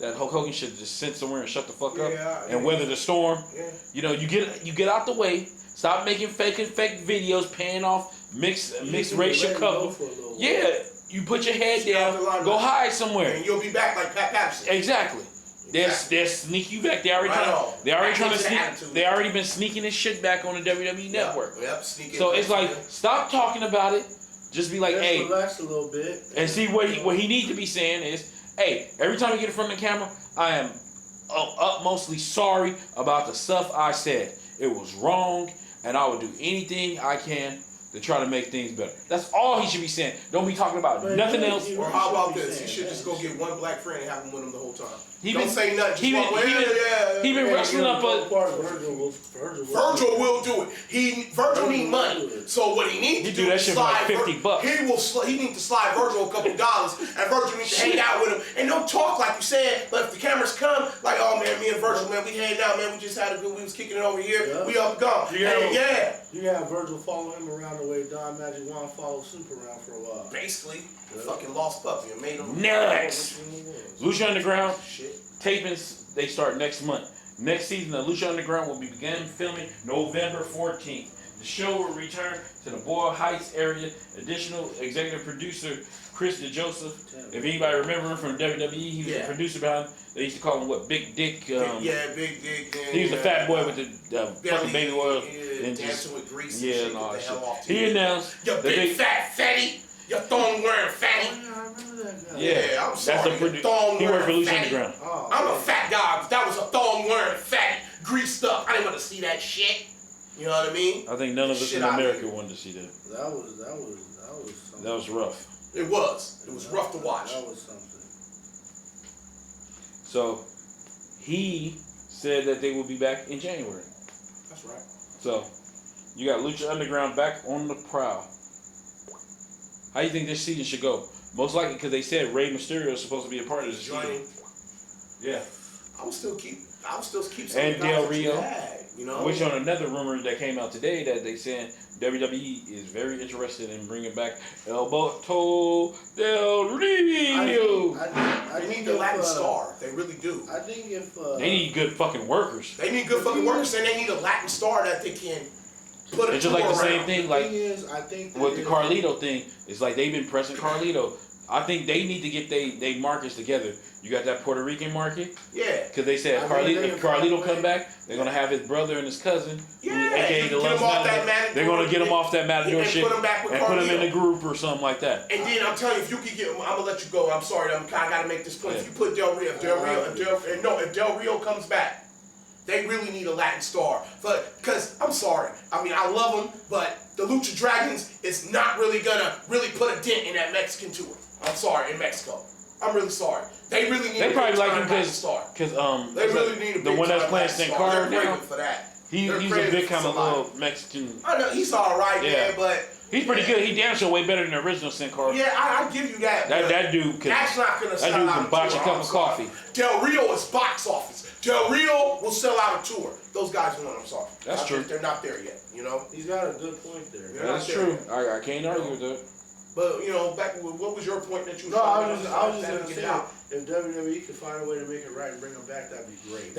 that Hulk Hogan should just sit somewhere and shut the fuck up and weather the storm. Yeah. You know, you get out the way. Stop making fake videos, paying off mixed racial couples. Yeah, you put your head Stay out down, the limelight. go hide somewhere. And you'll be back like Pat Patterson. Exactly. They'll sneak you back. They already trying to sneak. They already been sneaking this shit back on the WWE network. Yep, sneaking. So it's like, stop talking about it. Just be like, Just hey, relax a little bit. and see what he needs to be saying is, hey, every time you get in front of the camera, I am utmostly sorry about the stuff I said. It was wrong, and I will do anything I can to try to make things better. That's all he should be saying. Don't be talking about nothing else. Or how about this? He should just go get one black friend and have him with him the whole time. Don't say nothing. He been wrestling up a. Virgil will do it. Virgil need money. So what he needs to do that is shit for like $50. He needs to slide Virgil a couple dollars, and Virgil needs to hang out with him. And don't talk like you said. But if the cameras come, like, oh man, me and Virgil, man, we hang out, man. We just had a good. We was kicking it over here. Yeah. We up and gone. You have Virgil follow him around the way Don Magic Wand followed Super around for a while. Basically, fucking lost puppy and made him. Next, Lucha Underground shit. Tapings, they start next month. Next season, the Lucha Underground will be begun filming November 14th. The show will return to the Boyle Heights area. Additional executive producer Chris DeJoseph. If anybody remember him from WWE, he was the producer behind. They used to call him Big Dick. Big Dick. He was the fat boy with the fucking baby oil and dancing with grease. Yeah, and all that shit. He announced you big fat fatty. You thong wearing fatty. I remember that guy. Yeah, I'm sorry. He worked for Lucha Underground. Oh, I'm a fat guy. But that was a thong wearing fatty, greased up. I didn't want to see that shit. You know what I mean? I think none of us in America wanted to see that. That was something. That was rough. It was. It was rough to watch. That was something. So, he said that they will be back in January. That's right. So, you got Lucha Underground back on the prowl. How do you think this season should go? Most likely because they said Rey Mysterio is supposed to be a part of this season. Yeah. I would still keep some and guys Del that you Rio. had, you know? Which on another rumor that came out today that they saying WWE is very interested in bringing back El Boto Del Rio. They need the Latin star. They really do. I think if they need good fucking workers. They need good fucking workers, and they need a Latin star that they can put a It's just like the same around. thing, like with the Carlito thing. It's like they've been pressing Carlito. I think they need to get they markets together. You got that Puerto Rican market? Yeah. Because they said if Carlito come back, they're going to have his brother and his cousin, aka the Lux Matador. They're going to get him off that Matador shit put him back with and Carlito. put him in a group or something like that. And then I'm telling you, if you can get him, I'm going to let you go. I'm sorry. I got to make this point. If you put Del Rio, if Del Rio comes back, they really need a Latin star. Because, I'm sorry. I mean, I love them, but the Lucha Dragons is not really going to really put a dent in that Mexican tour. I'm sorry, in Mexico. I'm really sorry. They really need. They probably like him because they really need the one that's playing Sin Cara now. For that. He's a big kind of little Mexican. I know he's all right, man, but he's pretty good. He damn sure way better than the original Sin Cara. Yeah, I give you that. That dude can. That's not gonna sell that dude out can botch a cup of coffee. Del Rio is box office. Del Rio will sell out a tour. Those guys won't. I'm sorry. That's true. They're not there yet. You know. He's got a good point there. That's true. I can't argue with that. But back what was your point that you? No, I was just gonna say if WWE could find a way to make it right and bring him back, that'd be great.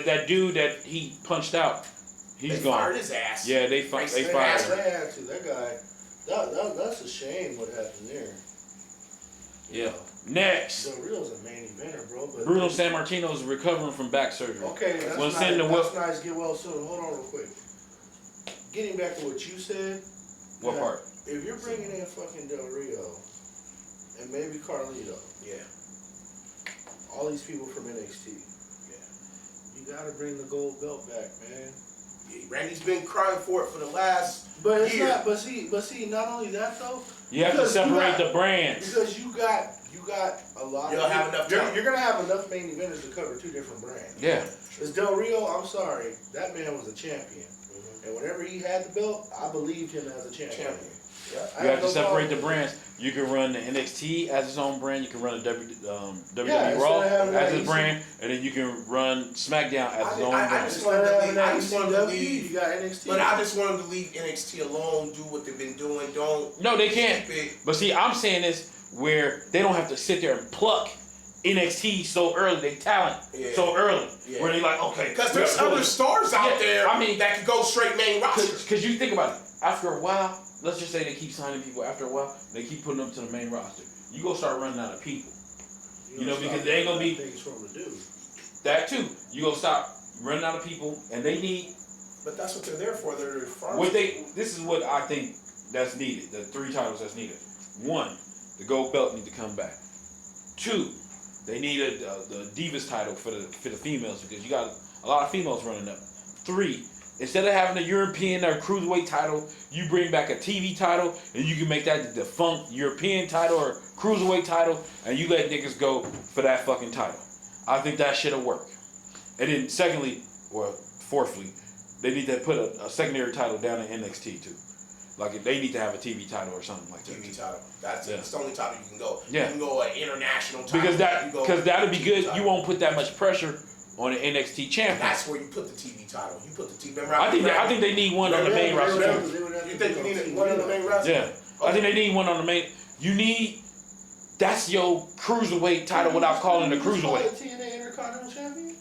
That dude that he punched out, he's gone. Fired his ass. Yeah, they fired him. That guy, that's a shame what happened there. Yeah. Next. Del Rio's a main eventer, bro. But Bruno Sammartino is recovering from back surgery. Okay, that's nice. Get well soon. Hold on real quick. Getting back to what you said. What part? If you're bringing in fucking Del Rio and maybe Carlito, all these people from NXT, you gotta bring the gold belt back, man. Yeah, Randy's been crying for it for the last year. But see, not only that though. You have to separate the brands. Because you got a lot. You'll have enough time. You're gonna have enough main eventers to cover two different brands. Yeah. Because Del Rio, I'm sorry, that man was a champion. And whenever he had the belt, I believed him as a champion. Yeah, you have to separate the brands. You can run the NXT as its own brand. You can run the WWE Raw as its brand, and then you can run SmackDown as its own brand. I just wanted to leave. You got NXT. But I just wanted to leave NXT alone. Do what they've been doing. No, they can't. But see, I'm saying this where they don't have to sit there and pluck NXT so early, they talent so early. Yeah. Where they like, okay. Because there's other stars out there that can go straight main roster. Because you think about it, after a while, let's just say they keep signing people. After a while, they keep putting them to the main roster. You gonna start running out of people. Because they ain't gonna be things for them to do. That too. You gonna stop running out of people, and they need. But that's what they're there for. They're This is what I think that's needed. The 3 titles that's needed. 1, the gold belt need to come back. 2, they need the Divas title for the females because you got a lot of females running up. 3, Instead of having a European or cruiserweight title, you bring back a TV title, and you can make that the defunct European title or cruiserweight title, and you let niggas go for that fucking title. I think that shit'll work. And then secondly, or fourthly, they need to put a secondary title down in NXT too. Like they need to have a TV title or something like that. TV title. That's the only title you can go. Yeah. You can go an international title. Because that'll be good. Title. You won't put that much pressure on an NXT champion. That's where you put the TV title. You put the TV. I think they need one on the main roster. You think you need one on the main roster? Yeah. I think they need one on the main. You need. That's your cruiserweight title without calling it a cruiserweight. TNA Intercontinental Champion?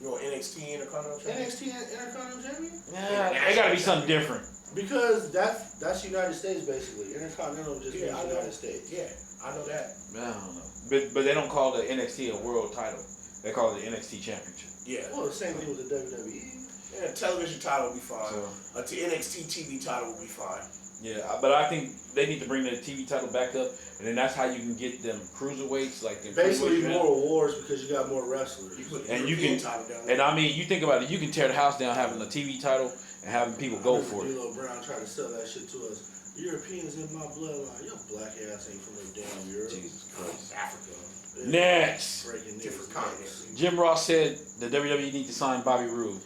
You're NXT Intercontinental Champion? NXT Intercontinental Champion? Yeah, it gotta be something different. Because that's United States basically. Intercontinental just means United States. Yeah, I know that. I don't know. But they don't call the NXT a world title. They call it the NXT Championship. Yeah. Well, the same thing with the WWE. Yeah, television title will be fine. So, A NXT TV title will be fine. yeah, but I think they need to bring the TV title back up, and then that's how you can get them cruiserweights, like the basically more awards because you got more wrestlers. And you can title down there. And I mean, you think about it, you can tear the house down having a TV title and having people go for it. D'Lo Brown tried to sell that shit to us. Europeans in my bloodline. Your black ass ain't from no damn Europe. Jesus Christ. Africa. Yeah. Next, Breaking news. Different continents. Jim Ross said the WWE need to sign Bobby Roode.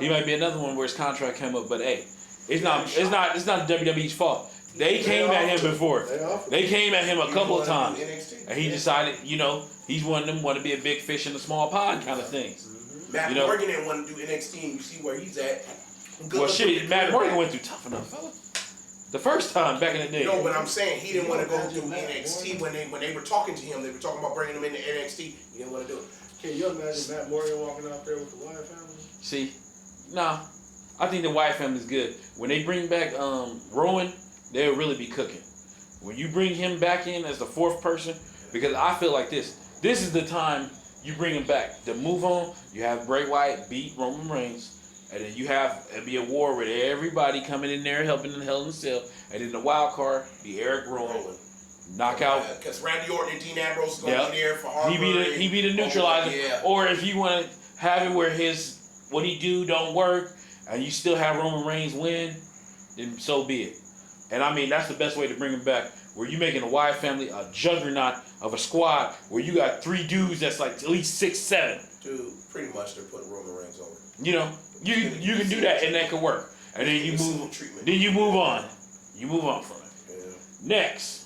He might be another one where his contract came up, but hey, it's not WWE's fault. They came at him before. They came at him a couple of times, and he decided, he's one of them want to be a big fish in a small pond kind of things. Matt Morgan didn't want to do NXT, and you see where he's at. Well, shit, Matt Morgan went through tough enough, fella. The first time back in the day. No, but I'm saying he didn't want to go through NXT when they were talking to him. They were talking about bringing him into NXT. He didn't want to do it. Can you imagine Matt Morgan walking out there with the Wyatt family? See, nah, I think the Wyatt family's good. When they bring back Rowan, they'll really be cooking. When you bring him back in as the fourth person, because I feel like this is the time you bring him back. To move on, you have Bray Wyatt beat Roman Reigns, and then you have it be a war with everybody coming in there helping in Hell in a Cell, and then the wild card be Eric Rowan. Knockout. Because Randy Orton and Dean Ambrose is going to be there for Harper. He be the neutralizer. Yeah. Or if you want to have it where what he do don't work, and you still have Roman Reigns win, then so be it. And I mean, that's the best way to bring him back. Where you making the Wyatt family a juggernaut of a squad where you got 3 dudes that's like at least 6, 7. Dude, pretty much they're putting Roman Reigns over. You can do that and that can work. And then you move. Then you move on. You move on from it. Yeah. Next,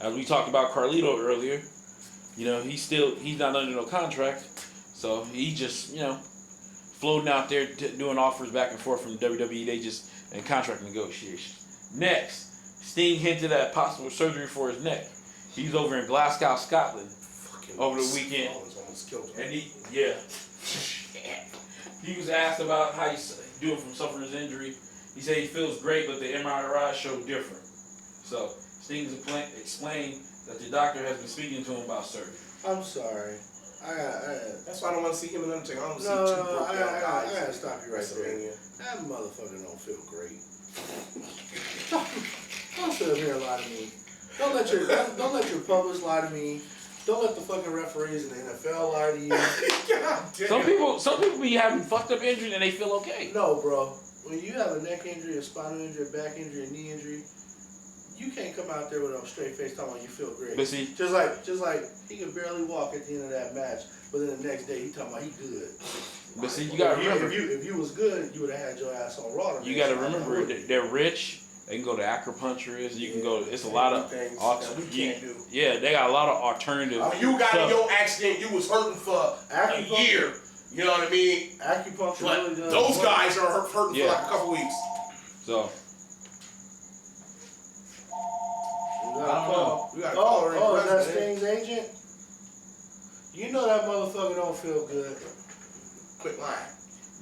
as we talked about Carlito earlier, he's not under no contract, so he just floating out there doing offers back and forth from WWE. They just in contract negotiations. Next, Sting hinted at possible surgery for his neck. He's over in Glasgow, Scotland, over the weekend, and he was asked about how he's doing from suffering his injury. He said he feels great, but the MRI showed different. So Sting explained that the doctor has been speaking to him about surgery. I'm sorry. That's why I don't want to see him and Undertaker. I don't want to see two broke down guys. I gotta stop you right there. That motherfucker don't feel great. Don't sit up here and lie to me. Don't let your public lie to me. Don't let the fucking referees in the NFL lie to you. God damn. Some people be having fucked up injuries and they feel okay. No, bro. When you have a neck injury, a spinal injury, a back injury, a knee injury, you can't come out there with a straight face talking about you feel great. But see, just like he could barely walk at the end of that match, but then the next day he talking about he good. But see, you gotta remember, if you was good, you would have had your ass on Raw. You gotta remember they're rich. They can go to acupuncturists. You can go. It's a lot of things that we can't do. Yeah, they got a lot of alternative. You got stuff. in your accident. You was hurting for a year. You know what I mean? Acupuncture but really does. Those guys are hurting for like a couple weeks. So. We got to call her in. Oh, is that Sting's agent? You know that motherfucker don't feel good. Quick line.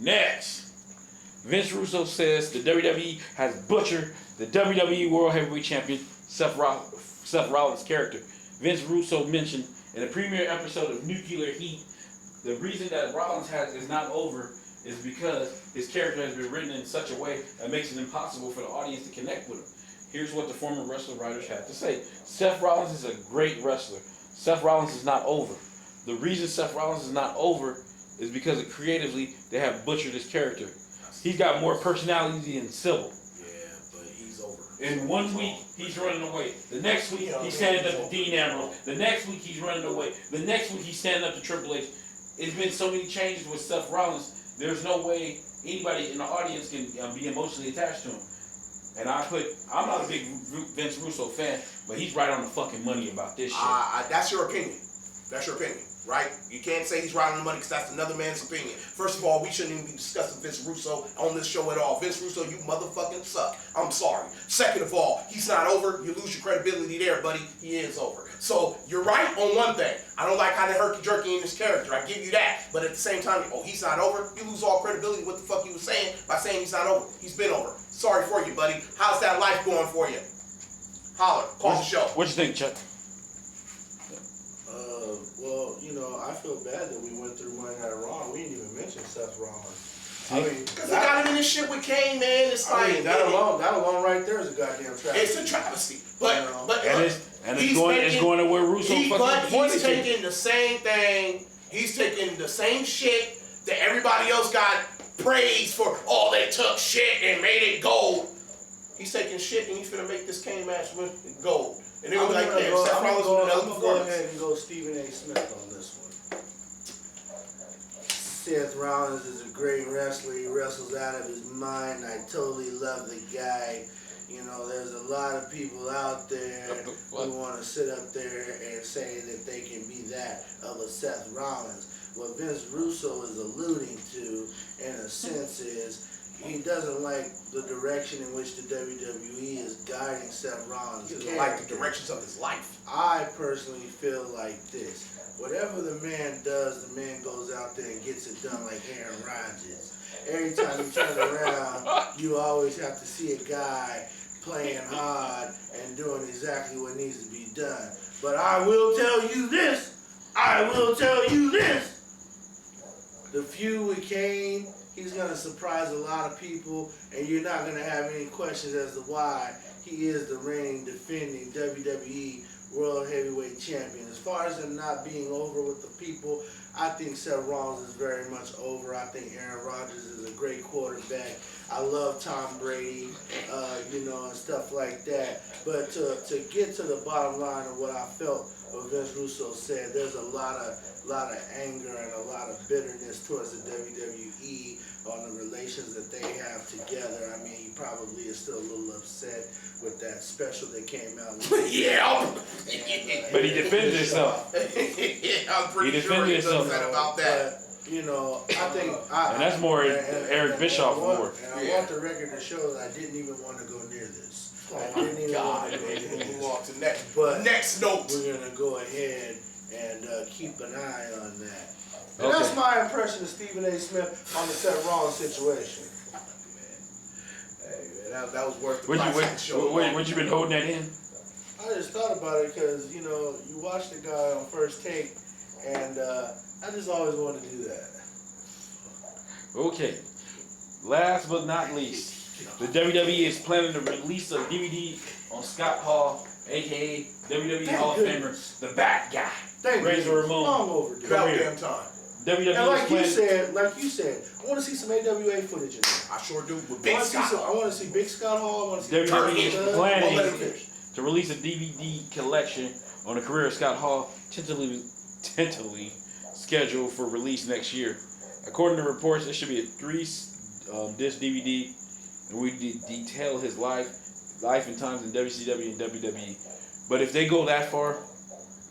Next, Vince Russo says the WWE has butchered the WWE World Heavyweight Champion Seth Rollins' character. Vince Russo mentioned in a premiere episode of Nuclear Heat, the reason that Rollins is not over is because his character has been written in such a way that makes it impossible for the audience to connect with him. Here's what the former wrestler writers had to say. Seth Rollins is a great wrestler. Seth Rollins is not over. The reason Seth Rollins is not over is because of creatively they have butchered his character. He's got more personality than Sybil. Yeah, but he's over. In 1 week, he's running away. The next week, he's standing up to Dean Ambrose. The next week, he's running away. The next week, he's standing up to Triple H. It's been so many changes with Seth Rollins. There's no way anybody in the audience can be emotionally attached to him. And I'm not a big Vince Russo fan, but he's right on the fucking money about this shit. That's your opinion. That's your opinion, right? You can't say he's right on the money because that's another man's opinion. First of all, we shouldn't even be discussing Vince Russo on this show at all. Vince Russo, you motherfucking suck. I'm sorry. Second of all, he's not over. You lose your credibility there, buddy. He is over. So you're right on one thing. I don't like how they herky-jerky in his character. I give you that. But at the same time, he's not over. You lose all credibility. What the fuck you was saying by saying he's not over? He's been over. Sorry for you, buddy. How's that life going for you? Holler. Call the show. What you think, Chuck? Well, I feel bad that we went through Monday Night Raw. We didn't even mention Seth Rollins. Because they got him in this shit with Kane, man. It's like that alone right there is a goddamn travesty. It's a travesty. But it's going to where Russo he's taking the same thing. He's taking the same shit that everybody else got praised for. Oh, they took shit and made it gold. He's taking shit and he's gonna make this Kane match with gold. And they're gonna be like, damn, Seth Rollins with another performance. I'm gonna go ahead and go Stephen A. Smith on this one. Seth Rollins is a great wrestler. He wrestles out of his mind. I totally love the guy. There's a lot of people out there who want to sit up there and say that they can be that of a Seth Rollins. What Vince Russo is alluding to, in a sense, is he doesn't like the direction in which the WWE is guiding Seth Rollins. He doesn't like the directions of his life. I personally feel like this. Whatever the man does, the man goes out there and gets it done like Aaron Rodgers. Every time you turn around, you always have to see a guy playing hard and doing exactly what needs to be done. But I will tell you this. The feud with Kane, he's going to surprise a lot of people, and you're not going to have any questions as to why he is the reigning, defending WWE World Heavyweight Champion. As far as him not being over with the people, I think Seth Rollins is very much over. I think Aaron Rodgers is a great quarterback. I love Tom Brady, and stuff like that. But to get to the bottom line of what I felt what Vince Russo said, there's a lot of anger and a lot of bitterness towards the WWE on the relations that they have together. I mean, he probably is still a little upset with that special that came out. Yeah. But he defended himself. Yeah, I'm pretty sure he's upset about that. But, I think... and that's more Eric Bischoff more. And I want the record to show that I didn't even want to go near this. I didn't even want to go near this. Move on to next. But next note. We're going to go ahead and keep an eye on that. And that's my impression of Stephen A. Smith on the Seth Rollins situation. Hey, man, that was worth the What you been holding that in? I just thought about it because, you watch the guy on First Take, and I just always wanted to do that. Okay. Last but not least, the WWE is planning to release a DVD on Scott Hall, a.k.a. WWE Hall of Famer, the bad guy. Razor Ramon. Long overdue. About damn time. WWE and like you said, I want to see some AWA footage in there. I sure do. With Big Scott. I want to see Big Scott Hall. I want to see WWE is planning to release a DVD collection on the career of Scott Hall, tentatively scheduled for release next year. According to reports, it should be a 3-disc DVD, and we detail his life and times in WCW and WWE. But if they go that far,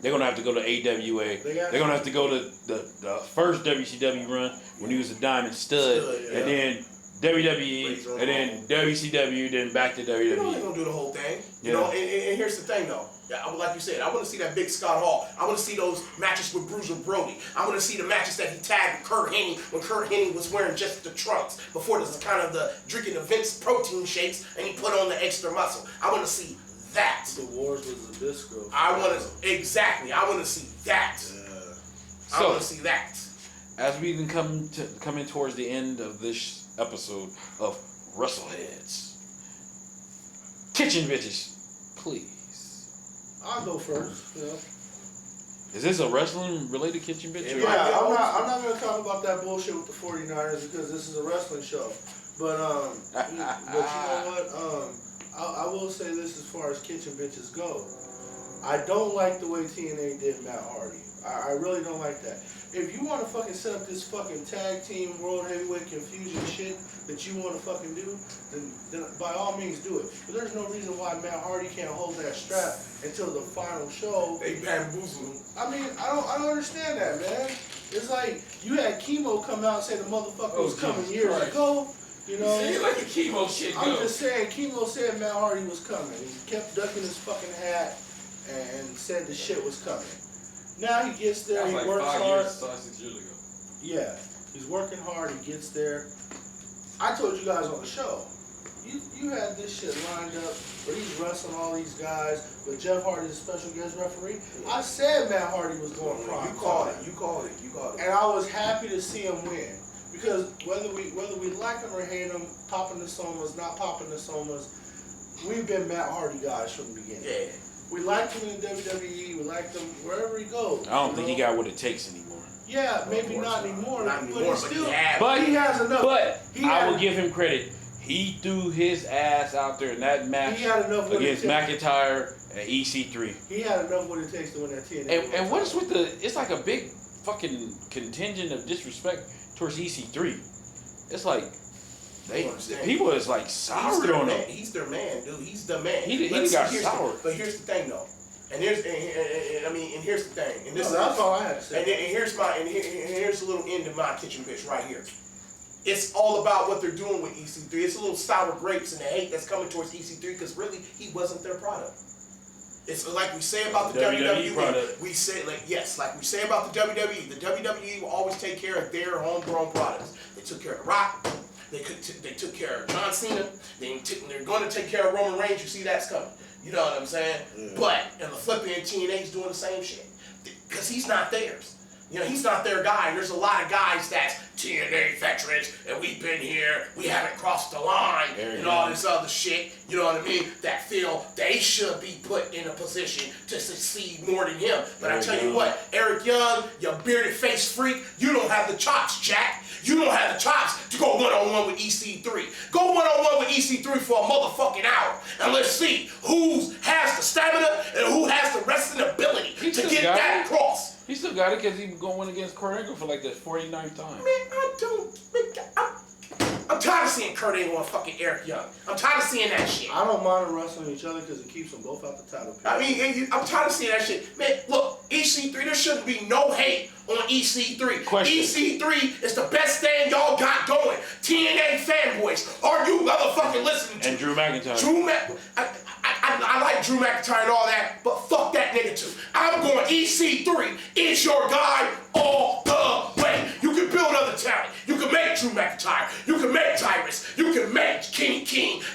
they're going to have to go to AWA. They're going to have to go to the first WCW run when he was a Diamond Stud, and then WWE, and then WCW, then back to WWE. They're going to do the whole thing. And here's the thing, though. Like you said, I want to see that Big Scott Hall. I want to see those matches with Bruiser Brody. I want to see the matches that he tagged with Kurt Hennig when Kurt Hennig was wearing just the trunks before this kind of the drinking the Vince protein shakes and he put on the extra muscle. I want to see that. The Wars with Zabisco. I want to see that. I want to see that. As we've been coming towards the end of this episode of Wrestleheads, Kitchen Bitches, please. I'll go first. Is this a wrestling related kitchen bitch? Yeah, I'm not gonna talk about that bullshit with the 49ers because this is a wrestling show. But you know what? I will say this as far as kitchen bitches go. I don't like the way TNA did Matt Hardy. I really don't like that. If you want to fucking set up this fucking tag team world heavyweight confusion shit that you want to fucking do, then by all means do it. But there's no reason why Matt Hardy can't hold that strap until the final show. They bamboozled him. I mean, I don't understand that, man. It's like you had Chemo come out and say the motherfucker was coming years ago. You know, See, like the chemo shit. I'm just saying, Chemo said Matt Hardy was coming. He kept ducking his fucking hat and said the shit was coming. Now he gets there, he works hard. 6 years ago. Yeah, he's working hard, he gets there. I told you guys on the show, you had this shit lined up where he's wrestling all these guys, but Jeff Hardy is a special guest referee. I said Matt Hardy was going prime. You called it. And I was happy to see him win. Because whether we like him or hate him, popping the somas, not popping the somas, we've been Matt Hardy guys from the beginning. Yeah. We liked him in WWE, we liked him wherever he goes. I don't think he got what it takes anymore. Yeah, maybe not anymore, but he still, he has enough. But I will give him credit. He threw his ass out there in that match against McIntyre and EC3. He had enough what it takes to win that TNA. And what is with it's like a big fucking contingent of disrespect towards EC3. It's like people is like soured on him. He's their man, dude. He's the man. He got sour. But here's the thing, though. And here's the thing. And this that's all I had to say. And here's a little end of my kitchen bitch right here. It's all about what they're doing with EC3. It's a little sour grapes and the hate that's coming towards EC3 because really he wasn't their product. It's like we say about the WWE product. We say like we say about the WWE. The WWE will always take care of their homegrown products. They took care of The Rock. They took care of John Cena. They're going to take care of Roman Reigns. You see that's coming. You know what I'm saying? Yeah. But in the flip end, TNA's doing the same shit because he's not theirs. You know, he's not their guy. And there's a lot of guys that's TNA veterans, and we've been here, we haven't crossed the line, and all this other shit, you know what I mean, that feel they should be put in a position to succeed more than him. But I tell you what, Eric Young, you bearded face freak, you don't have the chops, Jack. You don't have the chops to go one-on-one with EC3. Go one-on-one with EC3 for a motherfucking hour, and let's see who has the stamina and who has the wrestling ability to get that across. He still got it because he was going against Kurt Angle for like the 49th time. Man, I'm tired of seeing Kurt Angle and fucking Eric Young. I'm tired of seeing that shit. I don't mind them wrestling each other because it keeps them both out the title picture. I mean, I'm tired of seeing that shit. Man, look, EC3, there shouldn't be no hate on EC3. EC3 is the best thing y'all got going. TNA fanboys, are you motherfucking listening to? And Drew McIntyre. I like Drew McIntyre and all that, but fuck that nigga too. I'm going EC3 is your guy all the way. You can build other talent. You can make Drew McIntyre. You can make Tyrus. You can make King.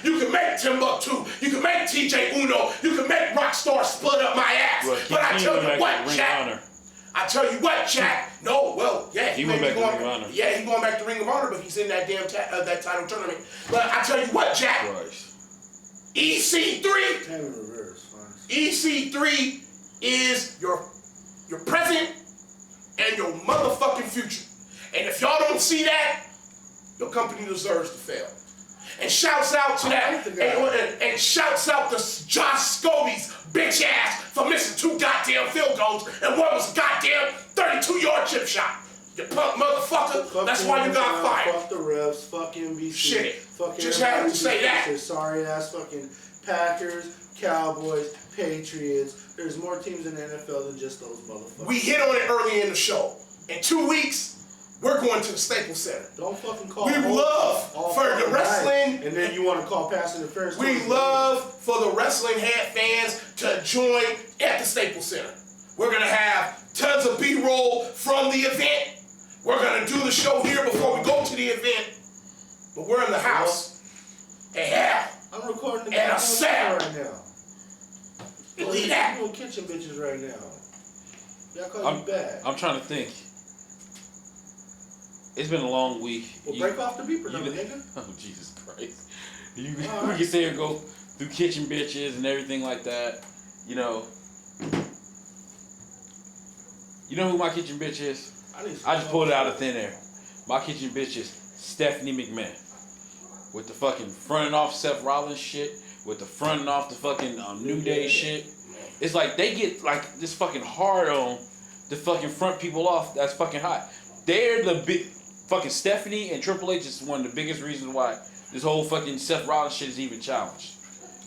You can make Timbuktu. You can make TJ Uno. You can make Rockstar split up my ass. Well, but I tell you what, Jack. No, well, yeah, he went back to Ring of Honor. Yeah, he going back to Ring of Honor, but he's in that damn that title tournament. But I tell you what, Jack. EC3 is your present and your motherfucking future. And if y'all don't see that, your company deserves to fail. And shouts out to that, and shouts out to Josh Scobie's bitch ass for missing 2 goddamn field goals and one was a goddamn 32-yard chip shot. You punk motherfucker. Fuck that's why you got fired. Fuck the refs. Fuck NBC. Shit. Fuck just had to say that. Sorry ass fucking Packers, Cowboys, Patriots. There's more teams in the NFL than just those motherfuckers. We hit on it early in the show. In 2 weeks, we're going to the Staples Center. Don't fucking call. We love for the wrestling, and then you want to call pass interference. We love for the wrestling head fans to join at the Staples Center. We're gonna have tons of B-roll from the event. We're gonna do the show here before we go to the event. But we're in the house. I'm recording the and a sound right now. Believe that. You're doing kitchen bitches right now. Y'all call you bad. I'm trying to think. It's been a long week. Well, break off the beeper now, nigga. Oh, Jesus Christ. We can sit here and go through kitchen bitches and everything like that. You know. You know who my kitchen bitch is? I I just pulled it out of thin air. My kitchen bitch is Stephanie McMahon. With the fucking fronting off Seth Rollins shit. With the fronting off the fucking New Day shit. It's like they get like this fucking hard on to fucking front people off that's fucking hot. They're the big fucking Stephanie and Triple H is one of the biggest reasons why this whole fucking Seth Rollins shit is even challenged.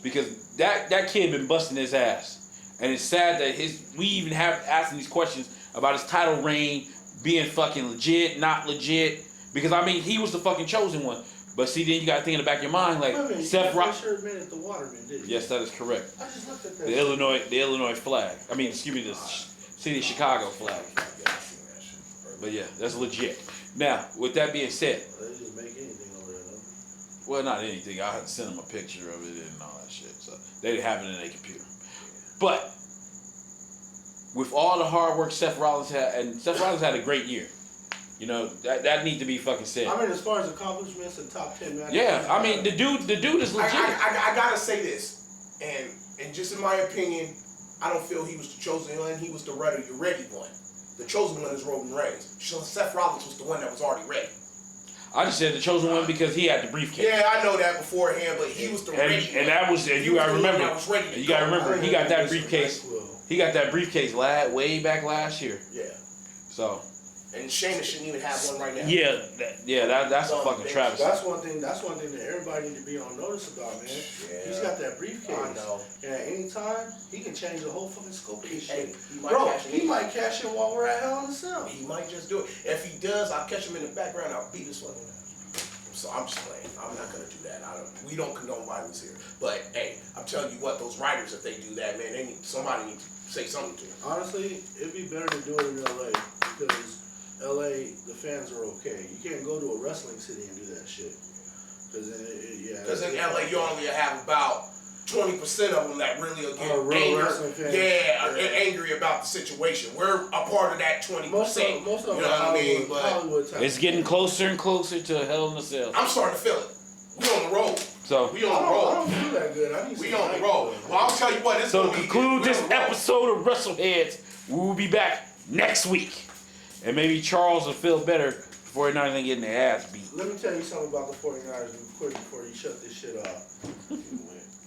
Because that kid been busting his ass. And it's sad that we even have asking these questions about his title reign being fucking legit, not legit. Because I mean he was the fucking chosen one. But see, then you got to think in the back of your mind, like Seth Rollins. Sure admitted the Waterman, didn't you? Yes, that is correct. I just looked at that. The Illinois flag. I mean, excuse me, the city of Chicago flag. But yeah, that's legit. Now, with that being said, They just make anything over there, though. well, not anything. I had to send them a picture of it and all that shit, so they didn't have it in their computer. But with all the hard work Seth Rollins had, and Seth Rollins had a great year. You know, that needs to be fucking said. I mean, as far as accomplishments and top 10 matches. Yeah, I mean, the dude is legit. I gotta say this, and just in my opinion, I don't feel he was the chosen one. He was the ready one. The chosen one is Roman Reigns. Seth Rollins was the one that was already ready. I just said the chosen one because he had the briefcase. Yeah, I know that beforehand, but he was the ready one. And that was, and you gotta remember, he got that briefcase. He got that briefcase way back last year. Yeah. So. And Sheamus shouldn't even have one right now. Yeah, that's a fucking travesty. That's one thing that everybody need to be on notice about, man. Yeah. He's got that briefcase. I know. And at any time, he can change the whole fucking scope of this shit. He He might cash in while we're at Hell in a Cell. He might just do it. If he does, I'll catch him in the background. I'll beat his fucking ass. So I'm just playing. I'm not gonna do that. We don't condone violence here. But hey, I'm telling you what, those writers, if they do that, man, somebody needs to say something to them. Honestly, it'd be better to do it in LA because LA, the fans are okay. You can't go to a wrestling city and do that shit. Because in LA, you only have about 20% of them that really will get angry about the situation. We're a part of that 20%. Most of them, you know what I mean? But it's getting closer and closer to Hell in a Cell. I'm starting to feel it. We on the road. So we on the road. I don't feel that good. We on the road. Well, I'll tell you what. So to conclude this episode of Wrestleheads, we will be back next week. And maybe Charles will feel better before he's not even getting their ass beat. Let me tell you something about the 49ers before you shut this shit off.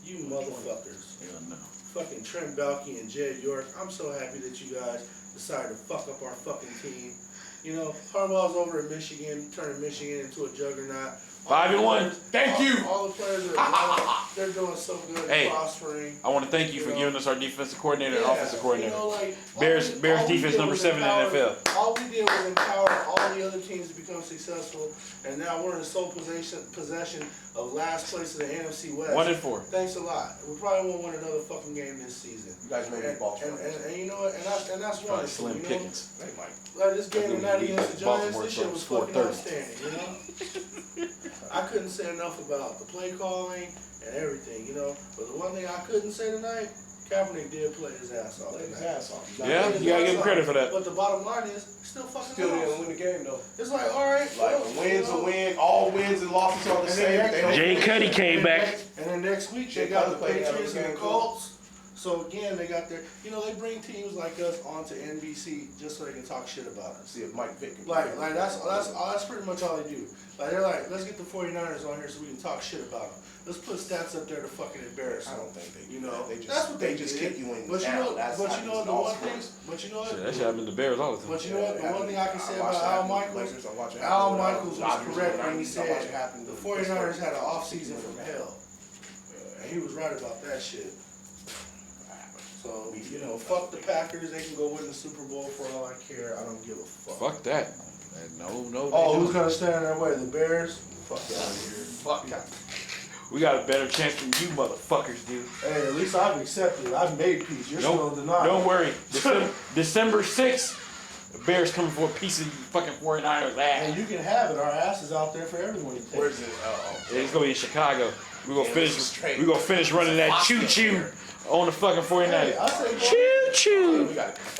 You motherfuckers. Hell no. Fucking Trent Baalke and Jed York. I'm so happy that you guys decided to fuck up our fucking team. You know, Harbaugh's over in Michigan, turning Michigan into a juggernaut. 5-1. Thank you. All the players they're doing so good, prospering. I want to thank you for giving us our defensive coordinator and offensive coordinator. You know, like, Bears defense number 7 in the NFL. All we did was empower all the other teams to become successful, and now we're in the sole possession of last place in the NFC West. 1-4. Thanks a lot. We probably won't win another fucking game this season. You guys made me Baltimore. And you know what? And that's Probably wonderful. Slim You know? Pickens. Like this game tonight against the Giants, Baltimore this shit was scored fucking 30. outstanding. You know. I couldn't say enough about the play calling and everything, you know. But the one thing I couldn't say tonight, Kaepernick did play his ass off. Yeah, you gotta give him credit for that. But the bottom line is, still fucking didn't win the game though. It's like, all right, like a win's a win. All wins and losses are the same. Jay Cuddy came back. And then next week they got the Patriots and the Colts. So again, they got their, you know, they bring teams like us onto NBC just so they can talk shit about us. See if Mike Vick can. Like that's pretty much all they do. Like they're like, let's get the 49ers on here so we can talk shit about them. Let's put stats up there to fucking embarrass them. I don't think they do. You know, that. that's what they just kick you in. But you know, the one thing. But you know what? Shit, that shit happened to the Bears all the time. But you know what? The one thing I can say about Al Michaels was correct when he said the 49ers had an off season from hell, and he was right about that shit. So, you know, fuck the Packers. They can go win the Super Bowl for all I care. I don't give a fuck. Fuck that. No. Oh, who's gonna stand in their way? The Bears? Fuck out of here. Fuck out. We got a better chance than you motherfuckers do. Hey, at least I've accepted. I've made peace. You're still denying. Don't worry. December 6th, the Bears coming for a piece of fucking 49ers ass. And you can have it. Our ass is out there for everyone to take. Where's it? It's gonna be in Chicago. We're gonna finish running that choo-choo on the fucking 49ers. Hey, I say, choo-choo.